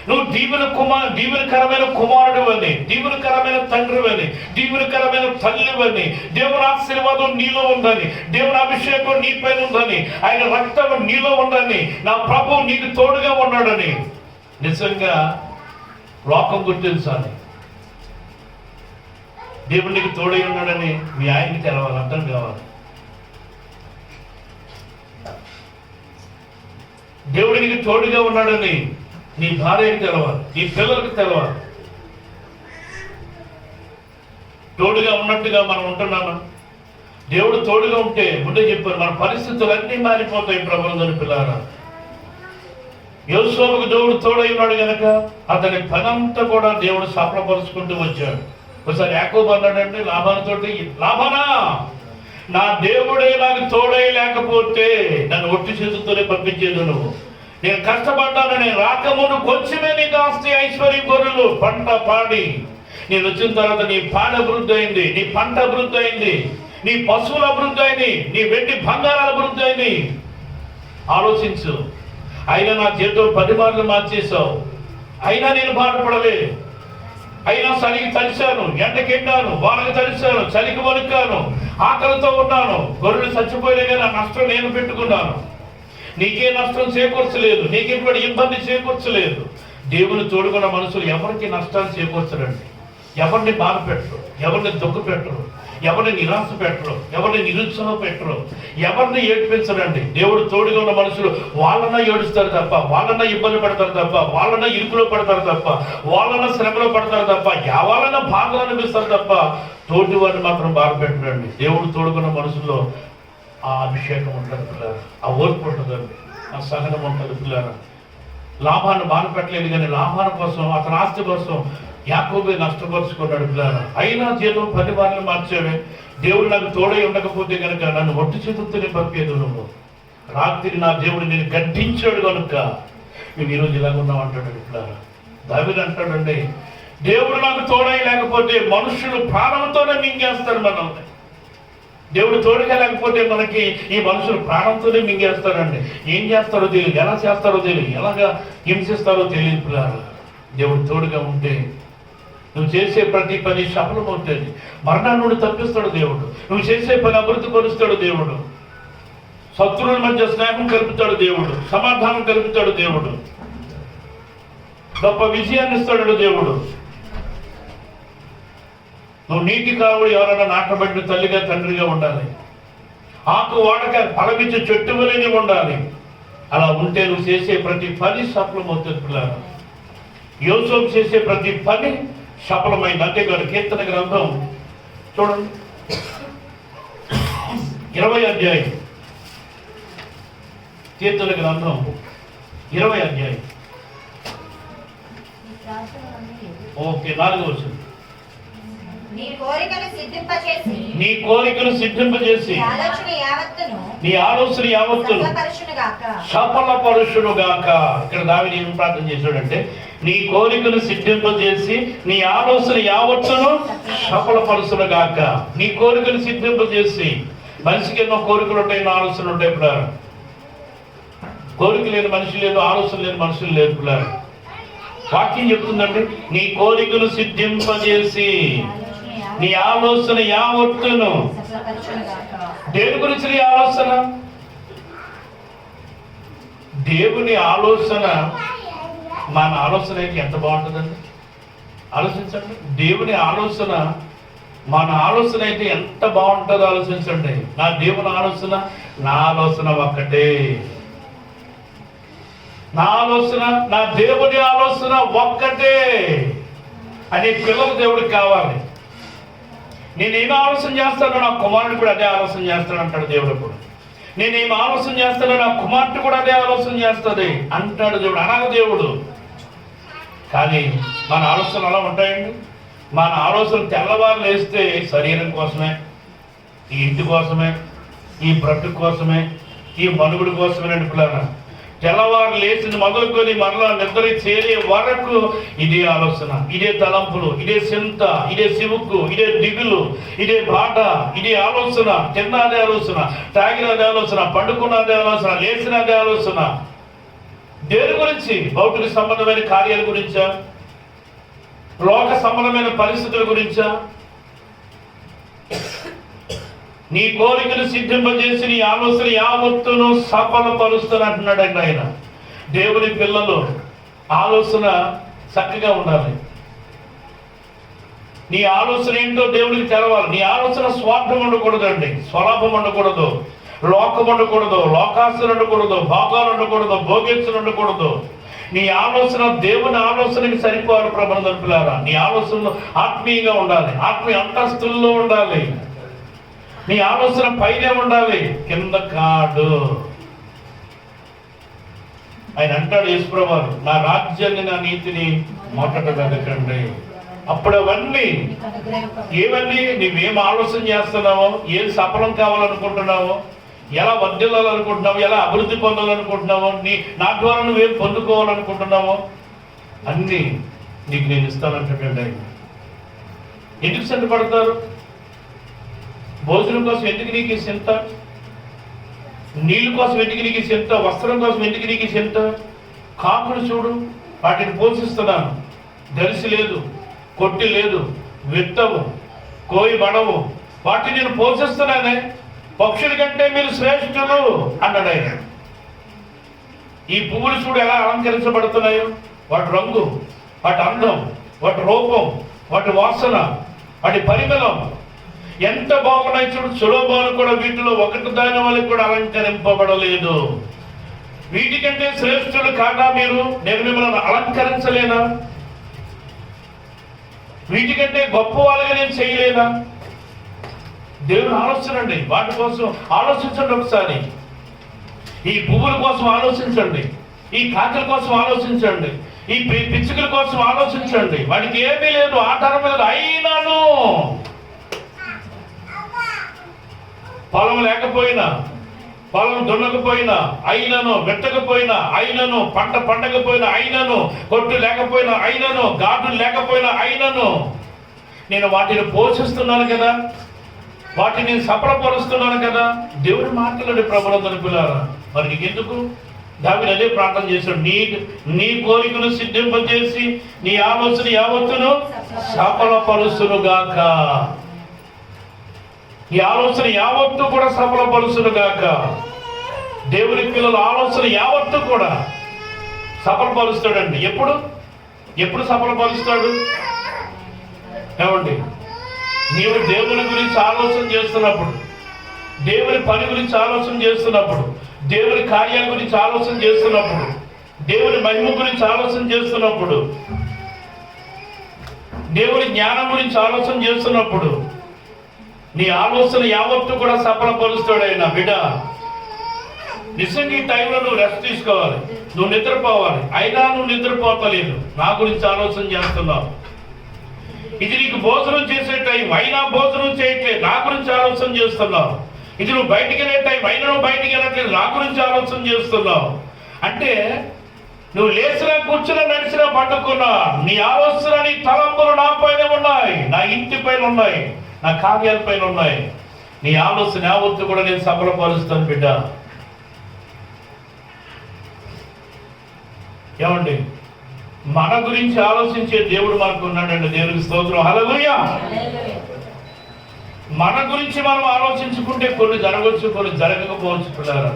నువ్వు దీవెనకరమైన కుమారుడు అని, దీవెనకరమైన తండ్రి అని, దీవెనకరమైన తల్లివని, దేవుని ఆశీర్వాదం నీలో ఉందని, దేవుని అభిషేకం నీ పైన ఉందని, ఆయన రక్తం నీలో ఉందని, నా ప్రభువు నీకు తోడుగా ఉన్నాడని నిజంగా లోకం గుర్తించాలి. దేవుడు నీకు తోడై ఉన్నాడని మీ ఆయనకి తెలవాలి, అర్థం కావాలి. దేవుడు నీకు తోడుగా ఉన్నాడని నీ భార్యకి తెలవాలి, నీ పిల్లలకు తెలవాలి. తోడుగా ఉన్నట్టుగా మనం ఉంటున్నామా? దేవుడు తోడుగా ఉంటే ముందే చెప్పారు, మన పరిస్థితులన్నీ మారిపోతాయి. ప్రభువుని పిల్లారా, యోసేపుకు దేవుడు తోడై ఉన్నాడు కనుక అతని పనంతా కూడా దేవుడు సఫలపరుచుకుంటూ వచ్చాడు. ఒకసారి యాకోబు అన్నాడంటే లాభాలతోటి, లాభానా నా దేవుడే నాకు తోడై లేకపోతే నన్ను ఒట్టి చేతులతోనే పంపించేది. నువ్వు నేను కష్టపడ్డాను, నేను రాకమును కొంచెమే నీకు ఆస్తి ఐశ్వర్య గొర్రెలు పంట పాడి, నేను వచ్చిన తర్వాత నీ పాడ అభివృద్ధి అయింది, నీ పంట అభివృద్ధి అయింది, నీ పశువుల అభివృద్ధి అయింది, నీ వెండి బంగారాల అభివృద్ధి అయింది. ఆలోచించు. అయినా నా జీవితం 10 మార్లు మార్చేశావు, అయినా నేను బాధపడలే. అయినా చలికి తలిశాను, ఎండకెండాను, వానకి తలిశాను, చలికి వణుకాను, ఆకలితో ఉన్నాను, గొర్రెలు చచ్చిపోయినా కానీ ఆ నష్టం నేను పెట్టుకున్నాను. నీకే నష్టం చేకూర్చలేదు, నీకెటువంటి ఇబ్బంది చేకూర్చలేదు. దేవుని తోడుకున్న మనుషులు ఎవరికి నష్టాన్ని చేకూర్చరండి, ఎవరిని బాధ పెట్టరు, ఎవరిని దుఃఖ పెట్టరు, ఎవరిని నిరాశ పెట్టరు, ఎవరిని నిరుత్సాహం పెట్టరు, ఎవరిని ఏడ్పించరండి. దేవుడు తోడుగా ఉన్న మనుషులు వాళ్ళన్నా ఏడుస్తారు తప్ప, వాళ్ళన్నా ఇబ్బంది పడతారు తప్ప, వాళ్ళన్నా ఇరుకులో పడతారు తప్ప, వాళ్ళన్నా శ్రమలో పడతారు తప్ప, వాళ్ళన్నా బాధలు అనిపిస్తారు తప్ప తోటి వారిని మాత్రం బాధ పెట్టరండి. దేవుడు తోడుకున్న మనుషుల్లో ఆ అభిషేకం ఉంటుంది పిల్లరా, ఆ ఓర్పు ఉంటుందండి, ఆ సహనం ఉంటుంది పిల్లరా. లాభాన్ని బాధపెట్టలేదు కానీ లాభాల కోసం, అతని ఆస్తి కోసం యాకోబే నష్టపరుచుకున్నాడు పిల్లరా. అయినా జీవితం 10 మార్లు మార్చేవే. దేవుడు నాకు తోడై ఉండకపోతే కనుక నన్ను ఒట్టి చేతులతోనే పంపేది. నువ్వు రాత్రి నా దేవుడు నేను గడ్డించాడు కనుక మేము ఈరోజు ఇలాగున్నాం అంటాడు పిల్లరా. దావీదు అంటాడండి, దేవుడు నాకు తోడై లేకపోతే మనుషులు ప్రాణంతోనే మింగేస్తారు మనల్ని. దేవుడు తోడుగా లేకపోతే మనకి ఈ మనుషులు ప్రాణంతోనే మింగేస్తారండి. ఏం చేస్తారో తెలియదు, ఎలా చేస్తారో తెలియదు, ఎలాగా హింసిస్తారో తెలియదు పిల్లలు. దేవుడు తోడుగా ఉంటే నువ్వు చేసే ప్రతి పని సఫలమవుతుంది. మరణాన్ని నుండి తప్పిస్తాడు దేవుడు, నువ్వు చేసే పని అభివృద్ధి పరుస్తాడు దేవుడు, శత్రువుల మధ్య స్నేహం కలుపుతాడు దేవుడు, సమాధానం కలుపుతాడు దేవుడు, గొప్ప విజయాన్ని ఇస్తాడు దేవుడు. నువ్వు నీటి కావుడు ఎవరైనా నాటబడిన తల్లిగా తండ్రిగా ఉండాలి, ఆకు వాడక ఫలమిచ్చే చెట్టు వలె ఉండాలి. అలా ఉంటే నువ్వు చేసే ప్రతి పని సఫలమవుతుంది పిల్లలు. యోసేపు చేసే ప్రతి పని సఫలమైంది. అంతేకాదు కీర్తన గ్రంథం చూడండి 20 అధ్యాయం, కీర్తన గ్రంథం 20 అధ్యాయం. ఓకే, 4వ వచనం. నీ కోరికను సిద్ధింపజేసి నీ ఆలోచన యావత్తును సఫలపరుషునుగాక. ఇక్కడ దావీదు ఏం ప్రార్థన చేశాడంటే, నీ కోరికను సిద్ధింపజేసి నీ ఆలోచన యావత్తును సఫలపరుషునుగాక. నీ కోరికను సిద్ధింపజేసి, మనిషికి ఎన్నో కోరికలు ఉంటాయి, ఎన్నో ఆలోచనలు ఉంటాయి. ఇప్పుడు కోరిక లేని మనిషి లేదు, ఆలోచన లేని మనుషులు లేదు పిల్లలు. వాక్యం చెప్తుందండి, నీ కోరికను సిద్ధింపజేసి నీ ఆలోచన యావత్తును. దేని గురించి నీ ఆలోచన? దేవుని ఆలోచన మన ఆలోచన అయితే ఎంత బాగుంటుందండి. ఆలోచించండి, దేవుని ఆలోచన మన ఆలోచన అయితే ఎంత బాగుంటుందో ఆలోచించండి. నా దేవుని ఆలోచన, నా ఆలోచన ఒక్కటే. నా ఆలోచన, నా దేవుని ఆలోచన ఒక్కటే అనే పిల్లలు దేవుడికి కావాలి. నేనేమి ఆలోచన చేస్తానో నా కుమారుడు కూడా అదే ఆలోచన చేస్తాడు అంటాడు దేవుడు. కూడా నేనేమి ఆలోచన చేస్తానో నా కుమార్తె కూడా అదే ఆలోచన చేస్తుంది అంటాడు దేవుడు. అనాగ దేవుడు. కానీ మన ఆలోచనలు అలా ఉంటాయండి. మన ఆలోచన తెల్లవారు లేస్తే శరీరం కోసమే, ఈ ఇంటి కోసమే, ఈ బ్రతుకు కోసమే, ఈ మనుగుడు కోసమే నడుపులారా. తెల్లవారు లేచి మొదలుకొని మరలా నిద్ర చేరే వరకు ఇదే ఆలోచన, ఇదే తలంపులు, ఇదే చింత, ఇదే సివుక్కు, ఇదే దిగులు, ఇదే బాట, ఇదే ఆలోచన. తిన్నదే ఆలోచన, తాగినదే ఆలోచన, పండుకున్నదే ఆలోచన, లేచినదే ఆలోచన. దేని గురించి? భౌతిక సంబంధమైన కార్యాల గురించా? లోక సంబంధమైన పరిస్థితుల గురించా? నీ కోరికను సిద్ధింపజేసి నీ ఆలోచన యావత్తును సఫలపరుస్తాను అంటున్నాడు ఆయన. దేవుని పిల్లలు ఆలోచన చక్కగా ఉండాలి. నీ ఆలోచన ఏంటో దేవుడికి తెలవాలి. నీ ఆలోచన స్వార్థం ఉండకూడదండి, స్వలాభం ఉండకూడదు, లోకం ఉండకూడదు, లోకాసులు ఉండకూడదు, భోగాలు ఉండకూడదు, భోగేచ్చులు ఉండకూడదు. నీ ఆలోచన దేవుని ఆలోచనకి సరిపోవాలి. ప్రభువుని నడుపులారా, నీ ఆలోచనలు ఆత్మీయంగా ఉండాలి, ఆత్మీయ అంతస్తుల్లో ఉండాలి. నీ ఆలోచన పైనే ఉండాలి, కింద కాదు. ఆయన అంటాడు యేసుప్రభువు, నా రాజ్యాన్ని నా నీతిని మొదట వెతకండి, అప్పుడు అవన్నీ. ఏవన్నీ? నువ్వేం ఆలోచన చేస్తున్నావో, ఏం సఫలం కావాలనుకుంటున్నావో, ఎలా వర్ధిల్లాలనుకుంటున్నావు, ఎలా అభివృద్ధి పొందాలనుకుంటున్నావో, నా ద్వారా నువ్వేం పొందుకోవాలనుకుంటున్నావో అన్నీ నీకు నేను ఇస్తానంటాడండి. ఎందుకు సిద్ధపడతారు? భోజనం కోసం ఎందుకు నీకు చింత? నీళ్ళ కోసం ఎందుకు నీకు చింత? వస్త్రం కోసం ఎందుకు నీకు చింత? కాకులు చూడు, వాటిని పోషిస్తున్నాను, దరిసి లేదు, కొట్టి లేదు, విత్తవు, కోయి బడవు, వాటిని నేను పోషిస్తున్నానే, పక్షుల కంటే మీరు శ్రేష్ఠులు అన్నాడు ఆయన. ఈ పువ్వులు చూడు ఎలా అలంకరించబడుతున్నాయో, వాటి రంగు, వాటి అందం, వాటి రూపం, వాటి వాసన, వాటి పరిమళం ఎంత బాగున్నాయి చూడు. సులభాలు కూడా వీటిలో ఒకటి దాని వాళ్ళకి కూడా అలంకరింపబడలేదు. వీటికంటే శ్రేష్ఠులు కాదా మీరు? నేను మిమ్మల్ని అలంకరించలేనా? వీటికంటే గొప్ప వాళ్ళగా నేను చేయలేనా? దేవుని ఆలోచన అండి. వాటి కోసం ఆలోచించండి ఒకసారి. ఈ పువ్వుల కోసం ఆలోచించండి, ఈ కాకుల కోసం ఆలోచించండి, ఈ పిచ్చుకల కోసం ఆలోచించండి. వాటికి ఏమీ లేదు, ఆధారం లేదు. అయినాను పొలం లేకపోయినా, పొలం దున్నకపోయినా, అయినను వెట్టకపోయినా, అయినను పంట పండకపోయినా, అయినను కొట్టు లేకపోయినా, అయినను గార్డెన్ లేకపోయినా, అయినను నేను వాటిని పోషిస్తున్నాను కదా, వాటిని నేను సఫలపరుస్తున్నాను కదా. దేవుడి మాటలని ప్రభువుని పిల్లారా, మరి నీకెందుకు? దావీదు అదే ప్రార్థన చేశాడు, నీ కోరికను సిద్ధింపజేసి నీ ఆలోచన యావత్తును సఫలపరుస్తునుగాక. ఈ ఆలోచన యావత్తు కూడా సఫలపరుస్తునుగాక. దేవుని పిల్లల ఆలోచన యావత్తు కూడా సఫలపరుస్తాడండి. ఎప్పుడు సఫలపరుస్తాడు? ఏమండి, నీవు దేవుని గురించి ఆలోచన చేస్తున్నప్పుడు, దేవుని పని గురించి ఆలోచన చేస్తున్నప్పుడు, దేవుని కార్యాల గురించి ఆలోచన చేస్తున్నప్పుడు, దేవుని మహిమ గురించి ఆలోచన చేస్తున్నప్పుడు, దేవుని జ్ఞానం గురించి ఆలోచన చేస్తున్నప్పుడు నీ ఆలోచన యావత్తు కూడా సఫలపరుస్తాడు ఆయన. బిడ్డ, నిజంగా ఈ టైంలో నువ్వు రెస్ట్ తీసుకోవాలి, నువ్వు నిద్రపోవాలి. అయినా నువ్వు నిద్రపోతలేదు, నా గురించి ఆలోచన చేస్తున్నావు. ఇది నీకు భోజనం చేసే టైం, అయినా భోజనం చేయట్లేదు, నా గురించి ఆలోచన చేస్తున్నావు. ఇది నువ్వు బయటికి వెళ్ళే టైం, అయినా నువ్వు బయటికి వెళ్ళట్లేదు, నా గురించి ఆలోచన చేస్తున్నావు. అంటే నువ్వు లేచినా, కూర్చున్నా, నడిచినా, పట్టుకున్నా, నీ ఆలోచన, నీ తలంపులు నా పైన ఉన్నాయి, నా ఇంటి పైన ఉన్నాయి, నా కార్యాల పైన ఉన్నాయి. నీ ఆలోచన యావత్తు కూడా నేను సఫలపరుస్తాను బిడ్డ. ఏమండి, మన గురించి ఆలోచించే దేవుడు మనకు ఉన్నాడండి. దేవునికి స్తోత్రం, హల్లెలూయా. మన గురించి మనం ఆలోచించుకుంటే కొన్ని జరగవచ్చు, కొన్ని జరగకపోవచ్చు పిల్లరా.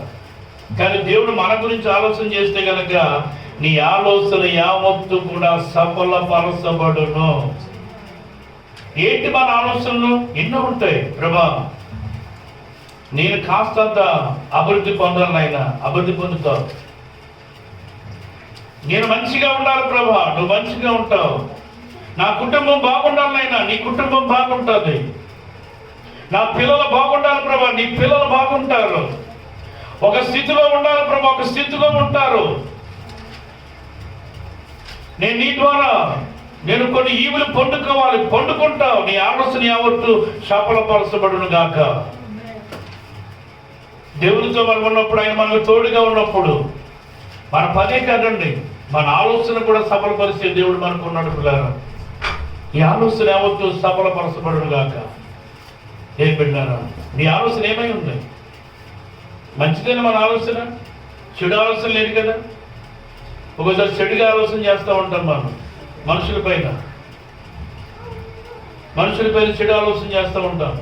కానీ దేవుడు మన గురించి ఆలోచన చేస్తే కనుక నీ ఆలోచన యావత్తు కూడా సఫలపరచబడును. ఏంటి మన ఆలోచనలు? ఎన్నో ఉంటాయి. ప్రభా, నేను కాస్తంత అభివృద్ధి పొందాలని ఆయన అభివృద్ధి పొందుతావు. నేను మంచిగా ఉండాలి ప్రభా, నువ్వు మంచిగా ఉంటావు. నా కుటుంబం బాగుండాలి అయినా, నీ కుటుంబం బాగుంటుంది. నా పిల్లలు బాగుండాలి ప్రభా, నీ పిల్లలు బాగుంటారు. ఒక స్థితిలో ఉండాలి ప్రభా, ఒక స్థితిలో ఉంటారు. నేను నీ ద్వారా నేను కొన్ని ఈవులు పొందుకుంటావు. నీ ఆలోచన యావత్తు సఫలపరచబడును గాక. దేవునితో మనం ఉన్నప్పుడు, ఆయన మనకు తోడుగా ఉన్నప్పుడు మన పదే కాదండి, మన ఆలోచన కూడా సఫలపరిచే దేవుడు మనకు ఉన్నాడు పిల్లరా. ఈ ఆలోచన యావత్తు సఫలపరచబడును గాక. ఏం పెట్టారా? నీ ఆలోచన ఏమై ఉంది? మంచిదేనా మన ఆలోచన? చెడు ఆలోచన లేదు కదా. ఒకసారి చెడుగా ఆలోచన చేస్తూ ఉంటాం మనం. మనుషుల పైన చెడు ఆలోచన చేస్తూ ఉంటాం.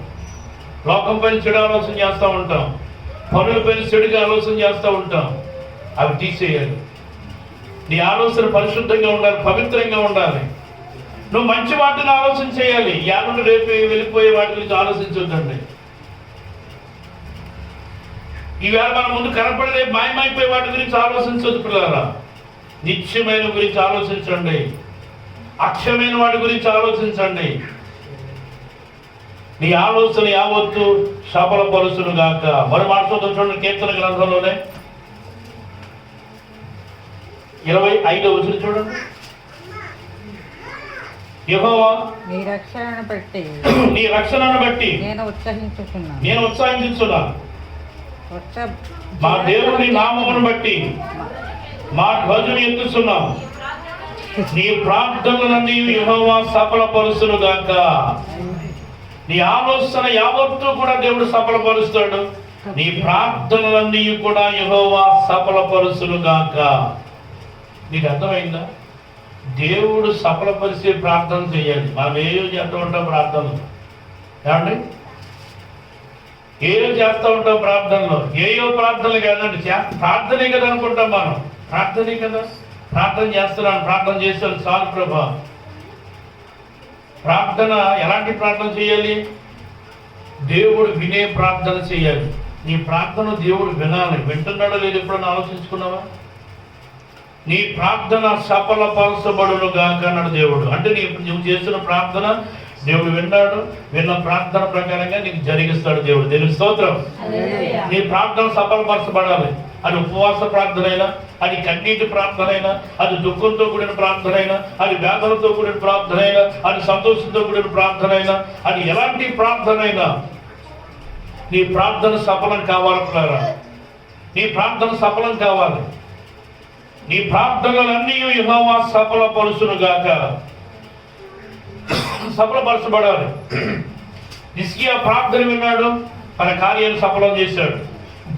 లోకం పైన చెడు ఆలోచన చేస్తూ ఉంటాం. పనుల పైన చెడుగా ఆలోచన చేస్తూ ఉంటాం. అవి తీసేయాలి. నీ ఆలోచన పరిశుద్ధంగా ఉండాలి, పవిత్రంగా ఉండాలి. నువ్వు మంచి వాటిని ఆలోచన చేయాలి. యానుండి రేపు వెళ్ళిపోయే వాటి గురించి ఆలోచించొద్దండి. ఈవేళ మన ముందు కనపడి రేపు మాయమైపోయే వాటి గురించి ఆలోచించొద్దు పిల్లరా. నిత్యమైన గురించి ఆలోచించండి. అక్షయమైన వాటి గురించి ఆలోచించండి. నీ ఆలోచన యావత్తు సఫలపరుచును గాక. మరి మాట్లాడుతూ చూడండి, కీర్తన గ్రంథంలోనే 25వ వచనం చూడండి. యెహోవా నీ రక్షణను బట్టి నేను ఉత్సాహించుచున్నాను. మా దేవుని నామమును బట్టి మా ధ్వజం ఎత్తుచున్నాం. నీ ప్రార్థనలన్నీ యెహోవా సఫలపరుచును గాక. నీ ఆలోచన యావత్తు కూడా దేవుడు సఫలపరుస్తాడు. నీ ప్రార్థనలన్నీ కూడా యెహోవా సఫలపరుచును గాక. నీకు అర్థమైందా? దేవుడు సఫలపరిచే ప్రార్థన చేయాలి. మనం ఏయో చేస్తూ ఉంటాం ప్రార్థనలు. ఏమండి, ఏయో చేస్తూ ఉంటాం ప్రార్థనలో. ఏయో ప్రార్థనలు కాదండి, ప్రార్థనే కదా అనుకుంటాం మనం. ప్రార్థనే కదా, ప్రార్థన చేస్తున్నాను, ప్రార్థన చేస్తాను చాలు ప్రభా. ప్రార్థన ఎలాంటి ప్రార్థన చేయాలి? దేవుడు వినే ప్రార్థన చేయాలి. నీ ప్రార్థన దేవుడు వినాలి. వింటున్నాడో లేదు ఎప్పుడన్నా ఆలోచించుకున్నావా? నీ ప్రార్థన సఫలపరచబడును గాక అన్నాడు దేవుడు. అంటే నువ్వు చేస్తున్న ప్రార్థన దేవుడు విన్నాడు. విన్న ప్రార్థన ప్రకారంగా నీకు జరిగిస్తాడు దేవుడు. దేవుని స్తోత్రం. నీ ప్రార్థన సఫలపరచబడాలి. అది ఉపవాస ప్రార్థన అయినా, అది కన్నీటి ప్రార్థన అయినా, అది దుఃఖంతో కూడిన ప్రార్థన అయినా, అది వేదనతో కూడిన ప్రార్థన అయినా, అది సంతోషంతో కూడిన ప్రార్థన అయినా, అది ఎలాంటి ప్రార్థన అయినా నీ ప్రార్థన సఫలం కావాలి పిల్లరా. నీ ప్రార్థన సఫలం కావాలి. నీ ప్రార్థనలన్నీ యెహోవా సఫలపరుచును గాక. సఫలపరచబడాలి. హిజ్కియా ప్రార్థన విన్నాడు, తన కార్యాన్ని సఫలం చేశాడు.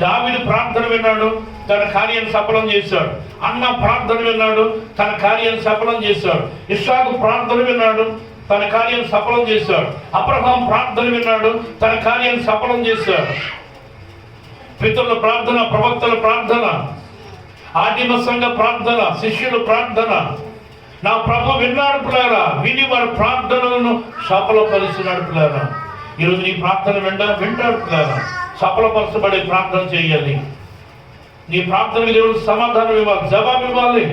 దావీదు ప్రార్థన విన్నాడు, తన కార్యాన్ని సఫలం చేశాడు. అన్న ప్రార్థన విన్నాడు, తన కార్యాన్ని సఫలం చేశాడు. ఇస్సాకు ప్రార్థన విన్నాడు, తన కార్యాన్ని సఫలం చేశాడు. అబ్రహాం ప్రార్థన విన్నాడు, తన కార్యాన్ని సఫలం చేశాడు. పితరుల ప్రార్థన, ప్రవక్తల ప్రార్థన, ఆదిమ సంఘ ప్రార్థన, శిష్యుల ప్రార్థన నా ప్రభు విన్నాడు పిల్లారా. విని వారి ప్రార్థనలను సఫలపరుస్తున్నాడు పిల్లారా. ఈరోజు నీ ప్రార్థన వింటాడు పిల్లారా. సఫలపరచబడే ప్రార్థన చేయాలి. నీ ప్రార్థనకు దేవుడు సమాధానం ఇవ్వాలి, జవాబు ఇవ్వాలి.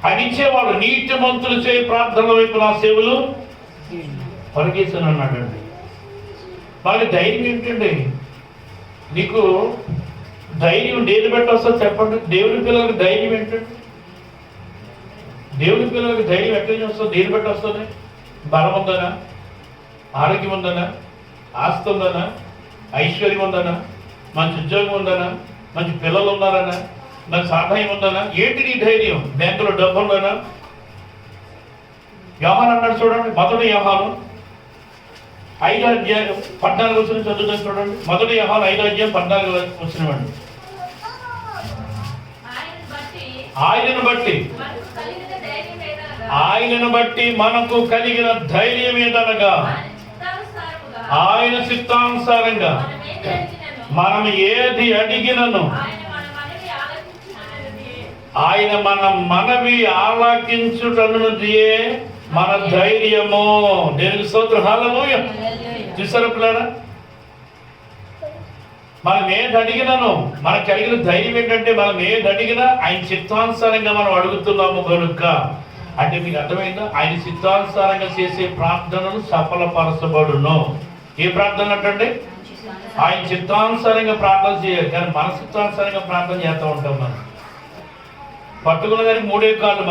ఆయన ఇచ్చేవాడు. నీతిమంతులు చేయ ప్రార్థనల వైపు నా సేవలు పరిగెత్తను అన్నాడండి. వాళ్ళకి ధైర్యం ఏంటండి? నీకు ధైర్యం దేని బట్టి వస్తుంది చెప్పండి? దేవుని పిల్లలకు ధైర్యం ఏంటండి? దేవుని పిల్లలకు ధైర్యం ఎక్కడి నుంచి వస్తుంది? దేని బట్టి వస్తుంది? బలం ఉందనా? ఆరోగ్యం ఉందనా? ఆస్తి ఉందనా? ఐశ్వర్యం ఉందనా? మంచి ఉద్యోగం ఉందనా? మంచి పిల్లలు ఉన్నారనా? మంచి ఆదాయం ఉందనా? ఏంటి నీ ధైర్యం? బ్యాంకులో డబ్బు ఉందనా? యోహాను అన్నాడు చూడండి, మొదటి యోహాను 5వ అధ్యాయం 14 వచనం చదువుతాను చూడండి. మొదటి యోహాను 5వ అధ్యాయం 14 వచనం అండి. ఆయనను బట్టి ఆయనను బట్టి మనకు కలిగిన ధైర్యం ఏదనగా ఆయన చిత్తానుసారంగా మనం ఏది అడిగినను ఆయన మన మనవి ఆలకించుటనున్నదియే మన ధైర్యము. దేవునికి స్తోత్రం. హల్లెలూయా. చూసారా పిల్లరా, మనం ఏది అడిగినాను మనకు కలిగిన ధైర్యం ఏంటంటే మనం ఏది అడిగినా ఆయన చిత్తానుసారంగా మనం అడుగుతున్నాము కనుక. అంటే మీకు అర్థమైందా? ఆయన చిత్తానుసారంగా చేసే ప్రార్థనలు సఫలపరచబడును. ఏ ప్రార్థన అంటే ఆయన చిత్తానుసారంగా ప్రార్థన చేయాలి, కానీ మన చిత్తానుసారంగా ప్రార్థన చేస్తూ ఉంటాం. పట్టుకున్న దానికి మూడే కాళ్ళు.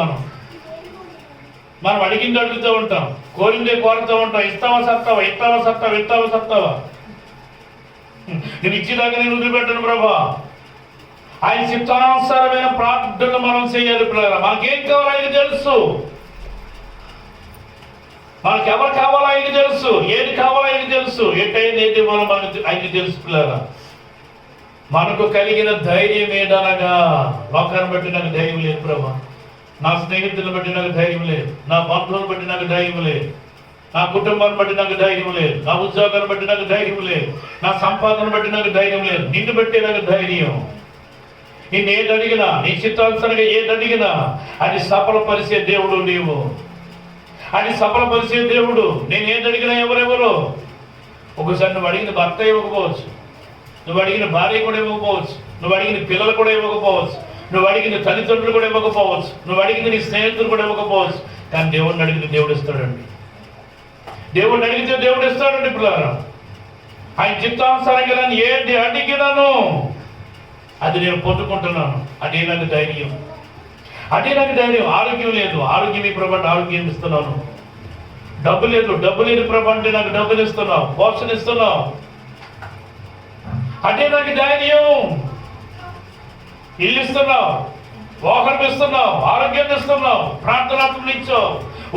మనం అడిగింది అడుగుతూ ఉంటాం, కోరిందే కోరుతూ ఉంటాం. ఇస్తావా సత్తావా, ఇస్తావా సత్తావా, ఇస్తావా సత్తావా. నేను ఇచ్చేదాకా నేను వదిలిపెట్టను ప్రభా. ఆయన చిత్తానుసారమైన ప్రార్థనలు మనం చేయాలి పిల్లలు. మనకేం కావాలో ఆయనకి తెలుసు, మనకి ఎవరు కావాలో ఆయనకి తెలుసు, ఏది కావాలో ఆయనకి తెలుసు, ఎటైనా ఏది ఇవ్వాలో మనకి ఆయనకి తెలుసు పిల్లలు. మనకు కలిగిన ధైర్యం ఏదనగా, లోకాన్ని బట్టి నాకు ధైర్యం లేదు ప్రభా, నా స్నేహితులను బట్టి నాకు ధైర్యం లేదు, నా బంధువులను బట్టి నాకు ధైర్యం లేదు, నా కుటుంబాన్ని బట్టి నాకు ధైర్యం లేదు, నా ఉద్యోగాన్ని బట్టి నాకు ధైర్యం లేదు, నా సంపాదన బట్టి నాకు ధైర్యం లేదు. నిన్ను బట్టి నాకు ధైర్యం. నేను ఏది అడిగినా, నీ చిత్తానుసారంగా ఏది అడిగినా అది సఫలపరిచే దేవుడు నీవు. అది సఫలపరిచే దేవుడు. నేను ఏది అడిగినా ఎవరెవరు. ఒకసారి నువ్వు అడిగిన భర్త ఇవ్వకపోవచ్చు, నువ్వు అడిగిన భార్య కూడా ఇవ్వకపోవచ్చు, నువ్వు అడిగిన పిల్లలు కూడా ఇవ్వకపోవచ్చు, నువ్వు అడిగిన తల్లిదండ్రులు కూడా ఇవ్వకపోవచ్చు, నువ్వు అడిగిన నీ స్నేహితులు కూడా ఇవ్వకపోవచ్చు. కానీ దేవుడిని అడిగిన దేవుడు ఇస్తాడండి. దేవుడిని అడిగితే దేవుడు ఇస్తాడండి పిల్లరా. ఆయన చిత్తానుసారంగా నేను ఏది అడిగినాను అది నేను పొందుకుంటున్నాను. అదే నాకు ధైర్యం, అదే నాకు ధైర్యం. ఆరోగ్యం లేదు, ఆరోగ్యం ఈ ప్రభు ఆరోగ్యం ఇస్తున్నాను. డబ్బు లేదు, డబ్బు లేని ప్రభు అంటే నాకు డబ్బులు ఇస్తున్నావు, పోషణ ఇస్తున్నావు. అదే నాకు ధైర్యం. ఇల్లు ఇస్తున్నావు, వాహనం ఇస్తున్నావు, ఆరోగ్యాన్ని ఇస్తున్నావు, ప్రార్థనాత్మలు ఇచ్చావు,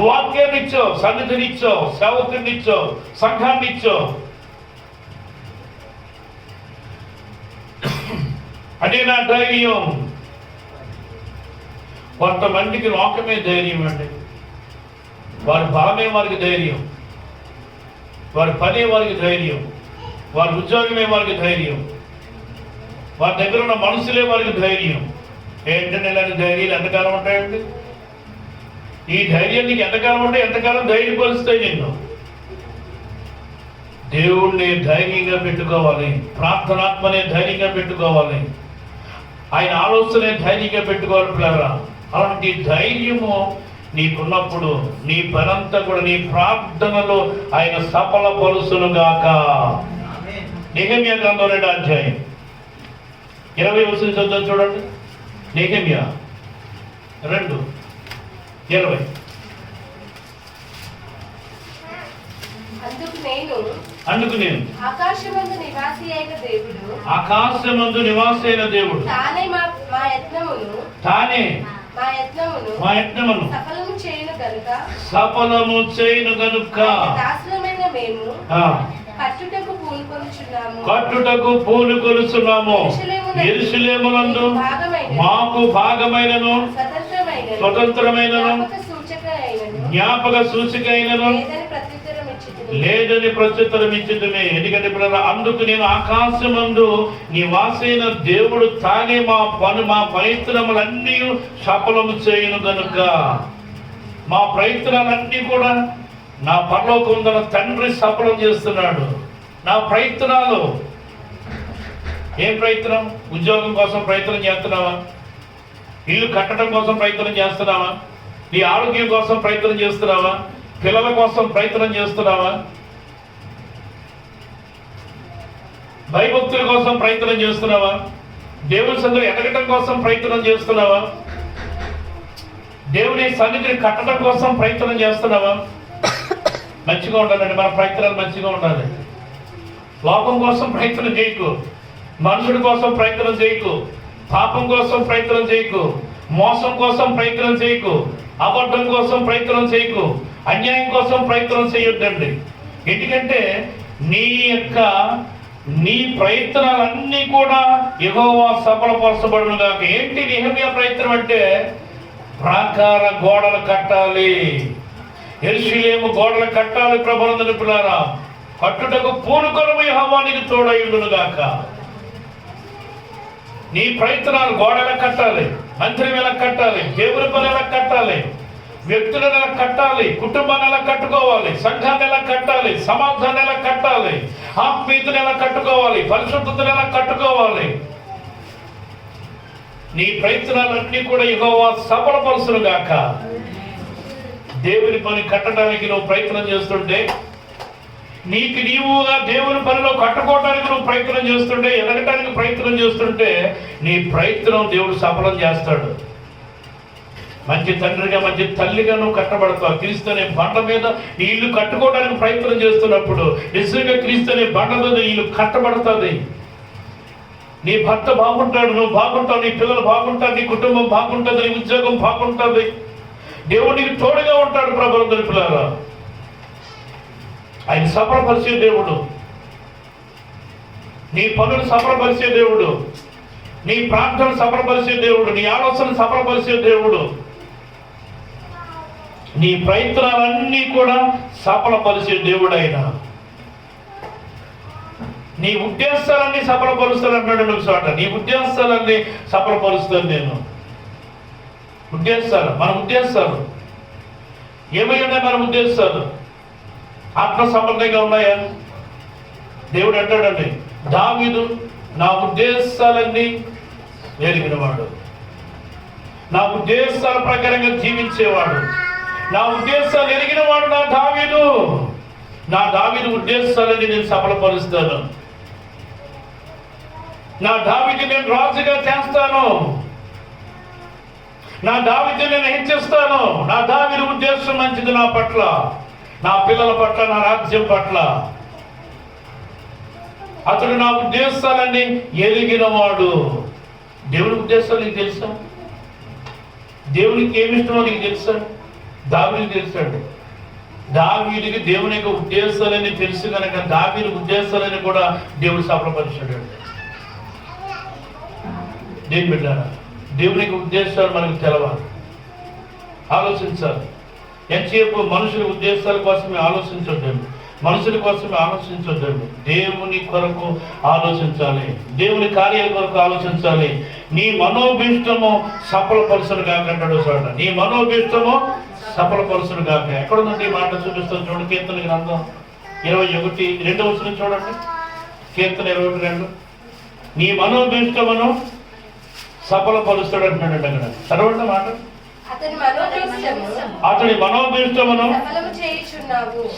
వాక్యాన్ని ఇచ్చావు, సన్నిధిని ఇచ్చావు, సేవకుని ఇచ్చావు, సంఘాన్ని ఇచ్చావు. అదే నా ధైర్యం. కొంతమందికి లోకమే ధైర్యం అండి. వారి బలమే వారికి ధైర్యం, వారి పనే వారికి ధైర్యం, వారి ఉద్యోగమే వారికి ధైర్యం, వారి దగ్గర ఉన్న మనుషులే వారికి ధైర్యం. ఏంటంటే ఇలాంటి ధైర్యాలు ఎంతకాలం ఉంటాయండి? ఈ ధైర్యం నీకు ఎంతకాలం ఉంటే ఎంతకాలం ధైర్యపరుస్తాయి నిన్ను. దేవుణ్ణి ధైర్యంగా పెట్టుకోవాలి, ప్రార్థనాత్మనే ధైర్యంగా పెట్టుకోవాలి, ఆయన ఆలోచనే ధైర్యంగా పెట్టుకోవాలి పిల్లరా. అలాంటి ధైర్యము నీకున్నప్పుడు నీ పనంతా కూడా నీ ప్రార్థనలో ఆయన సఫలపరుచునుగాక. నెహెమ్యా గ్రంథం 2వ అధ్యాయం 20వ వచనం చదువుతాం చూడండి. నెహెమ్యా 2:20. అందుకు నేను ఆకాశమందు నివాసి అయిన దేవుడు తానే మా యత్నమును సఫలము చేయును గనుక దాసులమైన మేము కట్టుటకు పూనుకొనుచున్నాము. యెరూషలేమునందు మాకు భాగమైనను స్వతంత్రమైనను జ్ఞాపక సూచికైనను లేదని ప్రత్యుత్తరం ఇచ్చింది. ఎందుకంటే అందుకు నేను ఆకాశమందు నివాసైన దేవుడు తానే మా ప్రయత్నములన్నీ సఫలము చేయును గనుక. మా ప్రయత్నాలన్నీ కూడా నా పరలోకమున తండ్రి సఫలం చేస్తున్నాడు. నా ప్రయత్నాలు ఏం ప్రయత్నం? ఉద్యోగం కోసం ప్రయత్నం చేస్తున్నావా? ఇల్లు కట్టడం కోసం ప్రయత్నం చేస్తున్నావా? నీ ఆరోగ్యం కోసం ప్రయత్నం చేస్తున్నావా? పిల్లల కోసం ప్రయత్నం చేస్తున్నావా? భయభక్తుల కోసం ప్రయత్నం చేస్తున్నావా? దేవుని సన్నిధిలో ఎదగటం కోసం ప్రయత్నం చేస్తున్నావా? దేవుని సన్నిధిని కట్టడం కోసం ప్రయత్నం చేస్తున్నావా? మంచిగా ఉండాలండి, మన ప్రయత్నాలు మంచిగా ఉండాలి. లోపం కోసం ప్రయత్నం చేయకు, మనుషుడి కోసం ప్రయత్నం చేయకు, పాపం కోసం ప్రయత్నం చేయకు, మోసం కోసం ప్రయత్నం చేయకు, అబద్ధం కోసం ప్రయత్నం చేయకు, అన్యాయం కోసం ప్రయత్నం చేయొద్దండి. ఎందుకంటే నీ ప్రయత్నాలన్నీ కూడా యెహోవా సఫలపరచబడును గాక. ఏంటి నెహెమ్యా ప్రయత్నం అంటే ప్రాకార గోడలు కట్టాలి. యెరూషలేము గోడలు కట్టాలి. ప్రభువునందు పిల్లారా, కట్టుటకు పూనుకొనము యెహోవా నీకు తోడైయుండును గాక. నీ ప్రయత్నాలు గోడలు కట్టాలి, మందిరం ఎలా కట్టాలి, దేవుని పని ఎలా కట్టాలి, వ్యక్తులను ఎలా కట్టాలి, కుటుంబాన్ని ఎలా కట్టుకోవాలి, సంఘాన్ని ఎలా కట్టాలి, సమాజాన్ని ఎలా కట్టాలి, ఆత్మీయతను ఎలా కట్టుకోవాలి, పరిశుద్ధతను ఎలా కట్టుకోవాలి. నీ ప్రయత్నాలన్నీ కూడా యెహోవా సఫలపరుచును గాక. దేవుని పని కట్టడానికి నువ్వు ప్రయత్నం చేస్తుంటే, నీకు నీవుగా దేవుని పనిలో కట్టుకోవడానికి నువ్వు ప్రయత్నం చేస్తుంటే, ఎదగటానికి ప్రయత్నం చేస్తుంటే, నీ ప్రయత్నం దేవుడు సఫలం చేస్తాడు. మంచి తండ్రిగా, మంచి తల్లిగా నువ్వు కట్టబడతావు. క్రీస్తు అనే బండ మీద నీ ఇల్లు కట్టుకోవడానికి ప్రయత్నం చేస్తున్నప్పుడు నిజంగా క్రీస్తు అనే బండ మీద ఇల్లు కట్టబడుతుంది. నీ భర్త బాగుంటాడు, నువ్వు బాగుంటావు, నీ పిల్లలు బాగుంటారు, నీ కుటుంబం బాగుంటుంది, నీ ఉద్యోగం బాగుంటుంది. దేవుడు నీకు తోడుగా ఉంటాడు. ప్రభువునందు పిల్లారా, ఆయన సఫలపరిచే దేవుడు, నీ పనులు సఫలపరిచే దేవుడు, నీ ప్రార్థన సఫలపరిచే దేవుడు, నీ ఆలోచన సఫలపరిచే దేవుడు. నీ ప్రయత్నాలన్నీ కూడా సఫలపరిచే దేవుడు ఆయన. నీ ఉద్దేశాలన్నీ సఫలపరుస్తాను అన్నాడు ఒక చోట. నీ ఉద్దేశాలన్నీ సఫలపరుస్తాను నేను. ఉద్దేశాలు, మన ఉద్దేశాలు ఏమై ఉన్నాయి? మన ఉద్దేశాలు ఆత్మ సంబంధంగా ఉన్నాయా? దేవుడు అంటాడండి, దావీదు నా ఉద్దేశాలన్నీ ఎరిగినవాడు, నా ఉద్దేశాల ప్రకారంగా జీవించేవాడు, నా ఉద్దేశాలు ఎరిగినవాడు నా దావీదు. నా దావీదు ఉద్దేశాలని నేను సఫలపరుస్తాను. నా దావీదు నేను రాజుగా చేస్తాను. నా దావీదు నేను హెచ్చిస్తాను. నా దావీదు ఉద్దేశం మంచిది నా పట్ల, నా పిల్లల పట్ల, నా రాజ్యం పట్ల. అతడు నా ఉద్దేశాలన్నీ ఎరిగినవాడు. దేవుని ఉద్దేశాలు నీకు తెలుసా? దేవునికి ఏమి ఇష్టమో నీకు తెలుసా? దావీదుకి తెలుసండి. దావీదుకి దేవుని యొక్క ఉద్దేశాలని తెలుసు కనుక దావీదు ఉద్దేశాలని కూడా దేవుడు సఫలపరిచాడు. దేని బిడ్డారా, దేవుని యొక్క ఉద్దేశాలు మనకు తెలవాలి, ఆలోచించాలి. ఎంతసేపు మనుషుల ఉద్దేశాల కోసమే ఆలోచించొద్దండి, మనుషుల కోసమే ఆలోచించొద్దండి. దేవుని కొరకు ఆలోచించాలి, దేవుని కార్యాల కొరకు ఆలోచించాలి. నీ మనోభీష్టము సఫలపరుచును గాక అంటాడు చోట. నీ మనోభీష్టము సఫలపరుచును గాక. ఎక్కడ ఉందండి ఈ మాట? చూపిస్తాను చూడండి. కీర్తన గ్రంథం 21:2 చూడండి. కీర్తన 21:2. నీ మనోభీష్టమును సఫలపరుస్తాడు అంటున్నాడు అక్కడ. చదవండి మాట. అతడి మనోభీష్టమును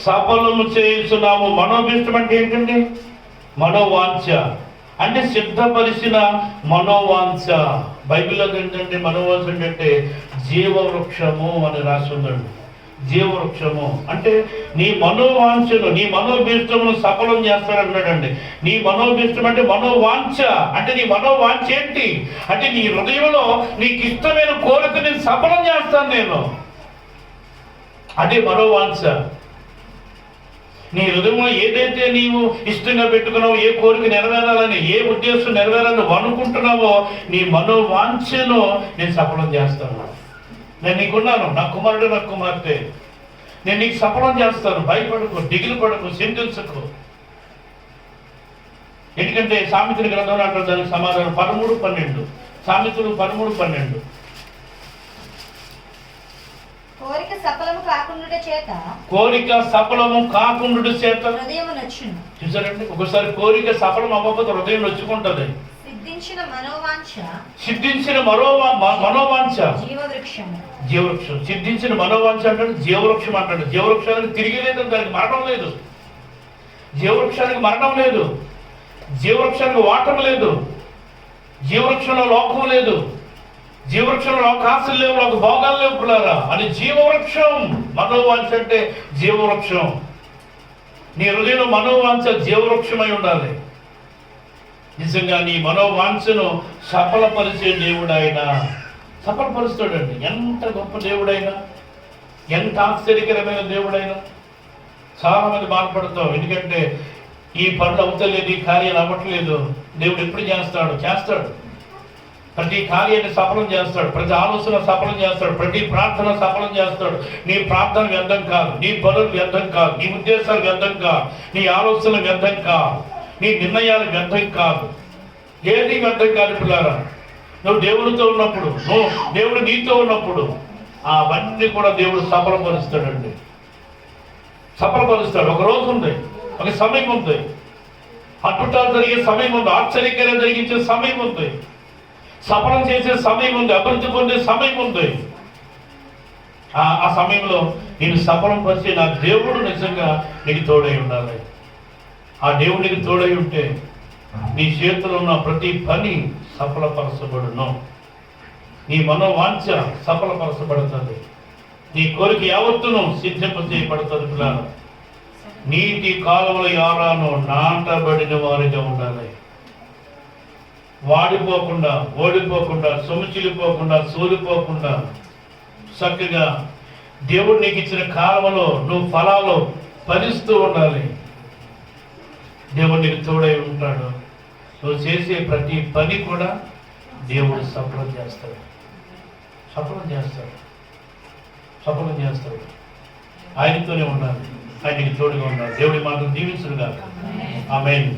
సఫలము చేయుచున్నాము. మనోభీష్టం అంటే ఏంటండి? మనోవాంఛ అంటే సిద్ధపరిచిన మనోవాంఛ. బైబిల్లో ఏంటంటే మనోవాంఛ అంటే జీవవృక్షము అని రాసి ఉందండి. జీవవృక్షము అంటే నీ మనోవాంఛను, నీ మనోభీష్టమును సఫలం చేస్తాడన్నాడండి. నీ మనోభీష్టం అంటే మనోవాంఛ. అంటే నీ మనోవాంఛ ఏంటి అంటే నీ హృదయంలో నీకు ఇష్టమైన కోరిక నేను సఫలం చేస్తాను నేను. అదే మనోవాంఛ. నీ హృదయంలో ఏదైతే నీవు ఇష్టంగా పెట్టుకున్నావో, ఏ కోరిక నెరవేరాలని, ఏ ఉద్దేశం నెరవేరాలని అనుకుంటున్నావో, నీ మనోవాంఛను నేను సఫలం చేస్తాను. నేను నీకున్నాను, నా కుమారుడు నా కుమార్తె, నేను నీకు సఫలం చేస్తాను. భయపడకు, దిగులు పడకు, చింతించకు. ఎందుకంటే సామెతల గ్రంథంలో అంటారు దానికి సమాధానం 13:12. సామెతలు 13:12. కోరిక సఫలము కాకుండా చేత, కోరిక సఫలము కాకుండా చేత హృదయం నచ్చును. చూసారండి, ఒకసారి కోరిక సఫలం అవ్వకపోతే హృదయం నొచ్చుకుంటది. సిద్ధించిన మనోవాంఛ, సిద్ధించిన మనోవాంఛ జీవవృక్షము. జీవవృక్షం. సిద్ధించిన మనోవాంఛ అంటాడు, జీవవృక్షం అంటాడు. జీవవృక్షానికి తిరిగి లేదు, దానికి మరణం లేదు. జీవవృక్షానికి మరణం లేదు, జీవవృక్షానికి వాటం లేదు, జీవవృక్షంలో లోకం లేదు, జీవవృక్షంలో లోక ఆశలు లేవు, లోక భోగాలు లేవు పిల్లారా. అని జీవవృక్షం. మనోవాంఛ అంటే జీవవృక్షం. నీ హృదయంలో మనోవాంఛ జీవవృక్షమై ఉండాలి. నిజంగా నీ మనోవాంఛను సఫలపరిచే దేవుడు ఆయన. సఫలపరుస్తాడండి. ఎంత గొప్ప దేవుడైనా, ఎంత ఆశ్చర్యకరమైన దేవుడైనా. చాలా మంది బాధపడతాం, ఎందుకంటే ఈ పనులు అవుతలేదు, ఈ కార్యాలు అవ్వట్లేదు. దేవుడు ఎప్పుడు చేస్తాడు? ప్రతి కార్యాన్ని సఫలం చేస్తాడు, ప్రతి ఆలోచన సఫలం చేస్తాడు, ప్రతి ప్రార్థన సఫలం చేస్తాడు. నీ ప్రార్థన వ్యర్థం కాదు, నీ పనులు వ్యర్థం కాదు, నీ ఉద్దేశాలు వ్యర్థం కాదు, నీ ఆలోచనలు వ్యర్థం కాదు, నీ నిర్ణయాలు వ్యర్థం కాదు, ఏది వ్యర్థం కాదు. పిల్లారా, నువ్వు దేవుడితో ఉన్నప్పుడు, నువ్వు దేవుడు నీతో ఉన్నప్పుడు అవన్నీ కూడా దేవుడు సఫలపరుస్తాడండి. సఫలపరుస్తాడు. ఒక రోజు ఉంది, ఒక సమయం ఉంది, అద్భుతాలు జరిగే సమయం ఉంది, ఆశ్చర్యకరం జరిగించే సమయం ఉంది, సఫలం చేసే సమయం ఉంది, అభివృద్ధి పొందే సమయం ఉంది. ఆ సమయంలో నేను సఫలం పరిచే నా దేవుడు నిజంగా నీకు తోడై ఉండాలి. ఆ దేవుడు నీకు తోడై ఉంటే నీ చేతిలో ఉన్న ప్రతి పని సఫలపరచబడును. నీ మనోవాంఛ సఫలపరచబడుతుంది. నీ కోరిక యావత్తును సిద్ధింపజేయబడుతుంది. పిల్లలు, నీటి కాలువల యారాను నాటబడిన వారిగా ఉండాలి. వాడిపోకుండా, ఓడిపోకుండా, సొమ్ముచిలిపోకుండా, సూలిపోకుండా చక్కగా దేవుడు నీకు ఇచ్చిన కాలంలో నువ్వు ఫలాలు ఫలిస్తూ ఉండాలి. దేవుడు నీకు తోడై ఉంటాడు. నువ్వు చేసే ప్రతి పని కూడా దేవుడు సఫలం చేస్తాడు. సఫలం చేస్తాడు. సఫలం చేస్తాడు. ఆయనతోనే ఉండాలి. ఆయనకి తోడుగా ఉండాలి. దేవుడి మాటలు దీవించును గాక. ఆమేన్.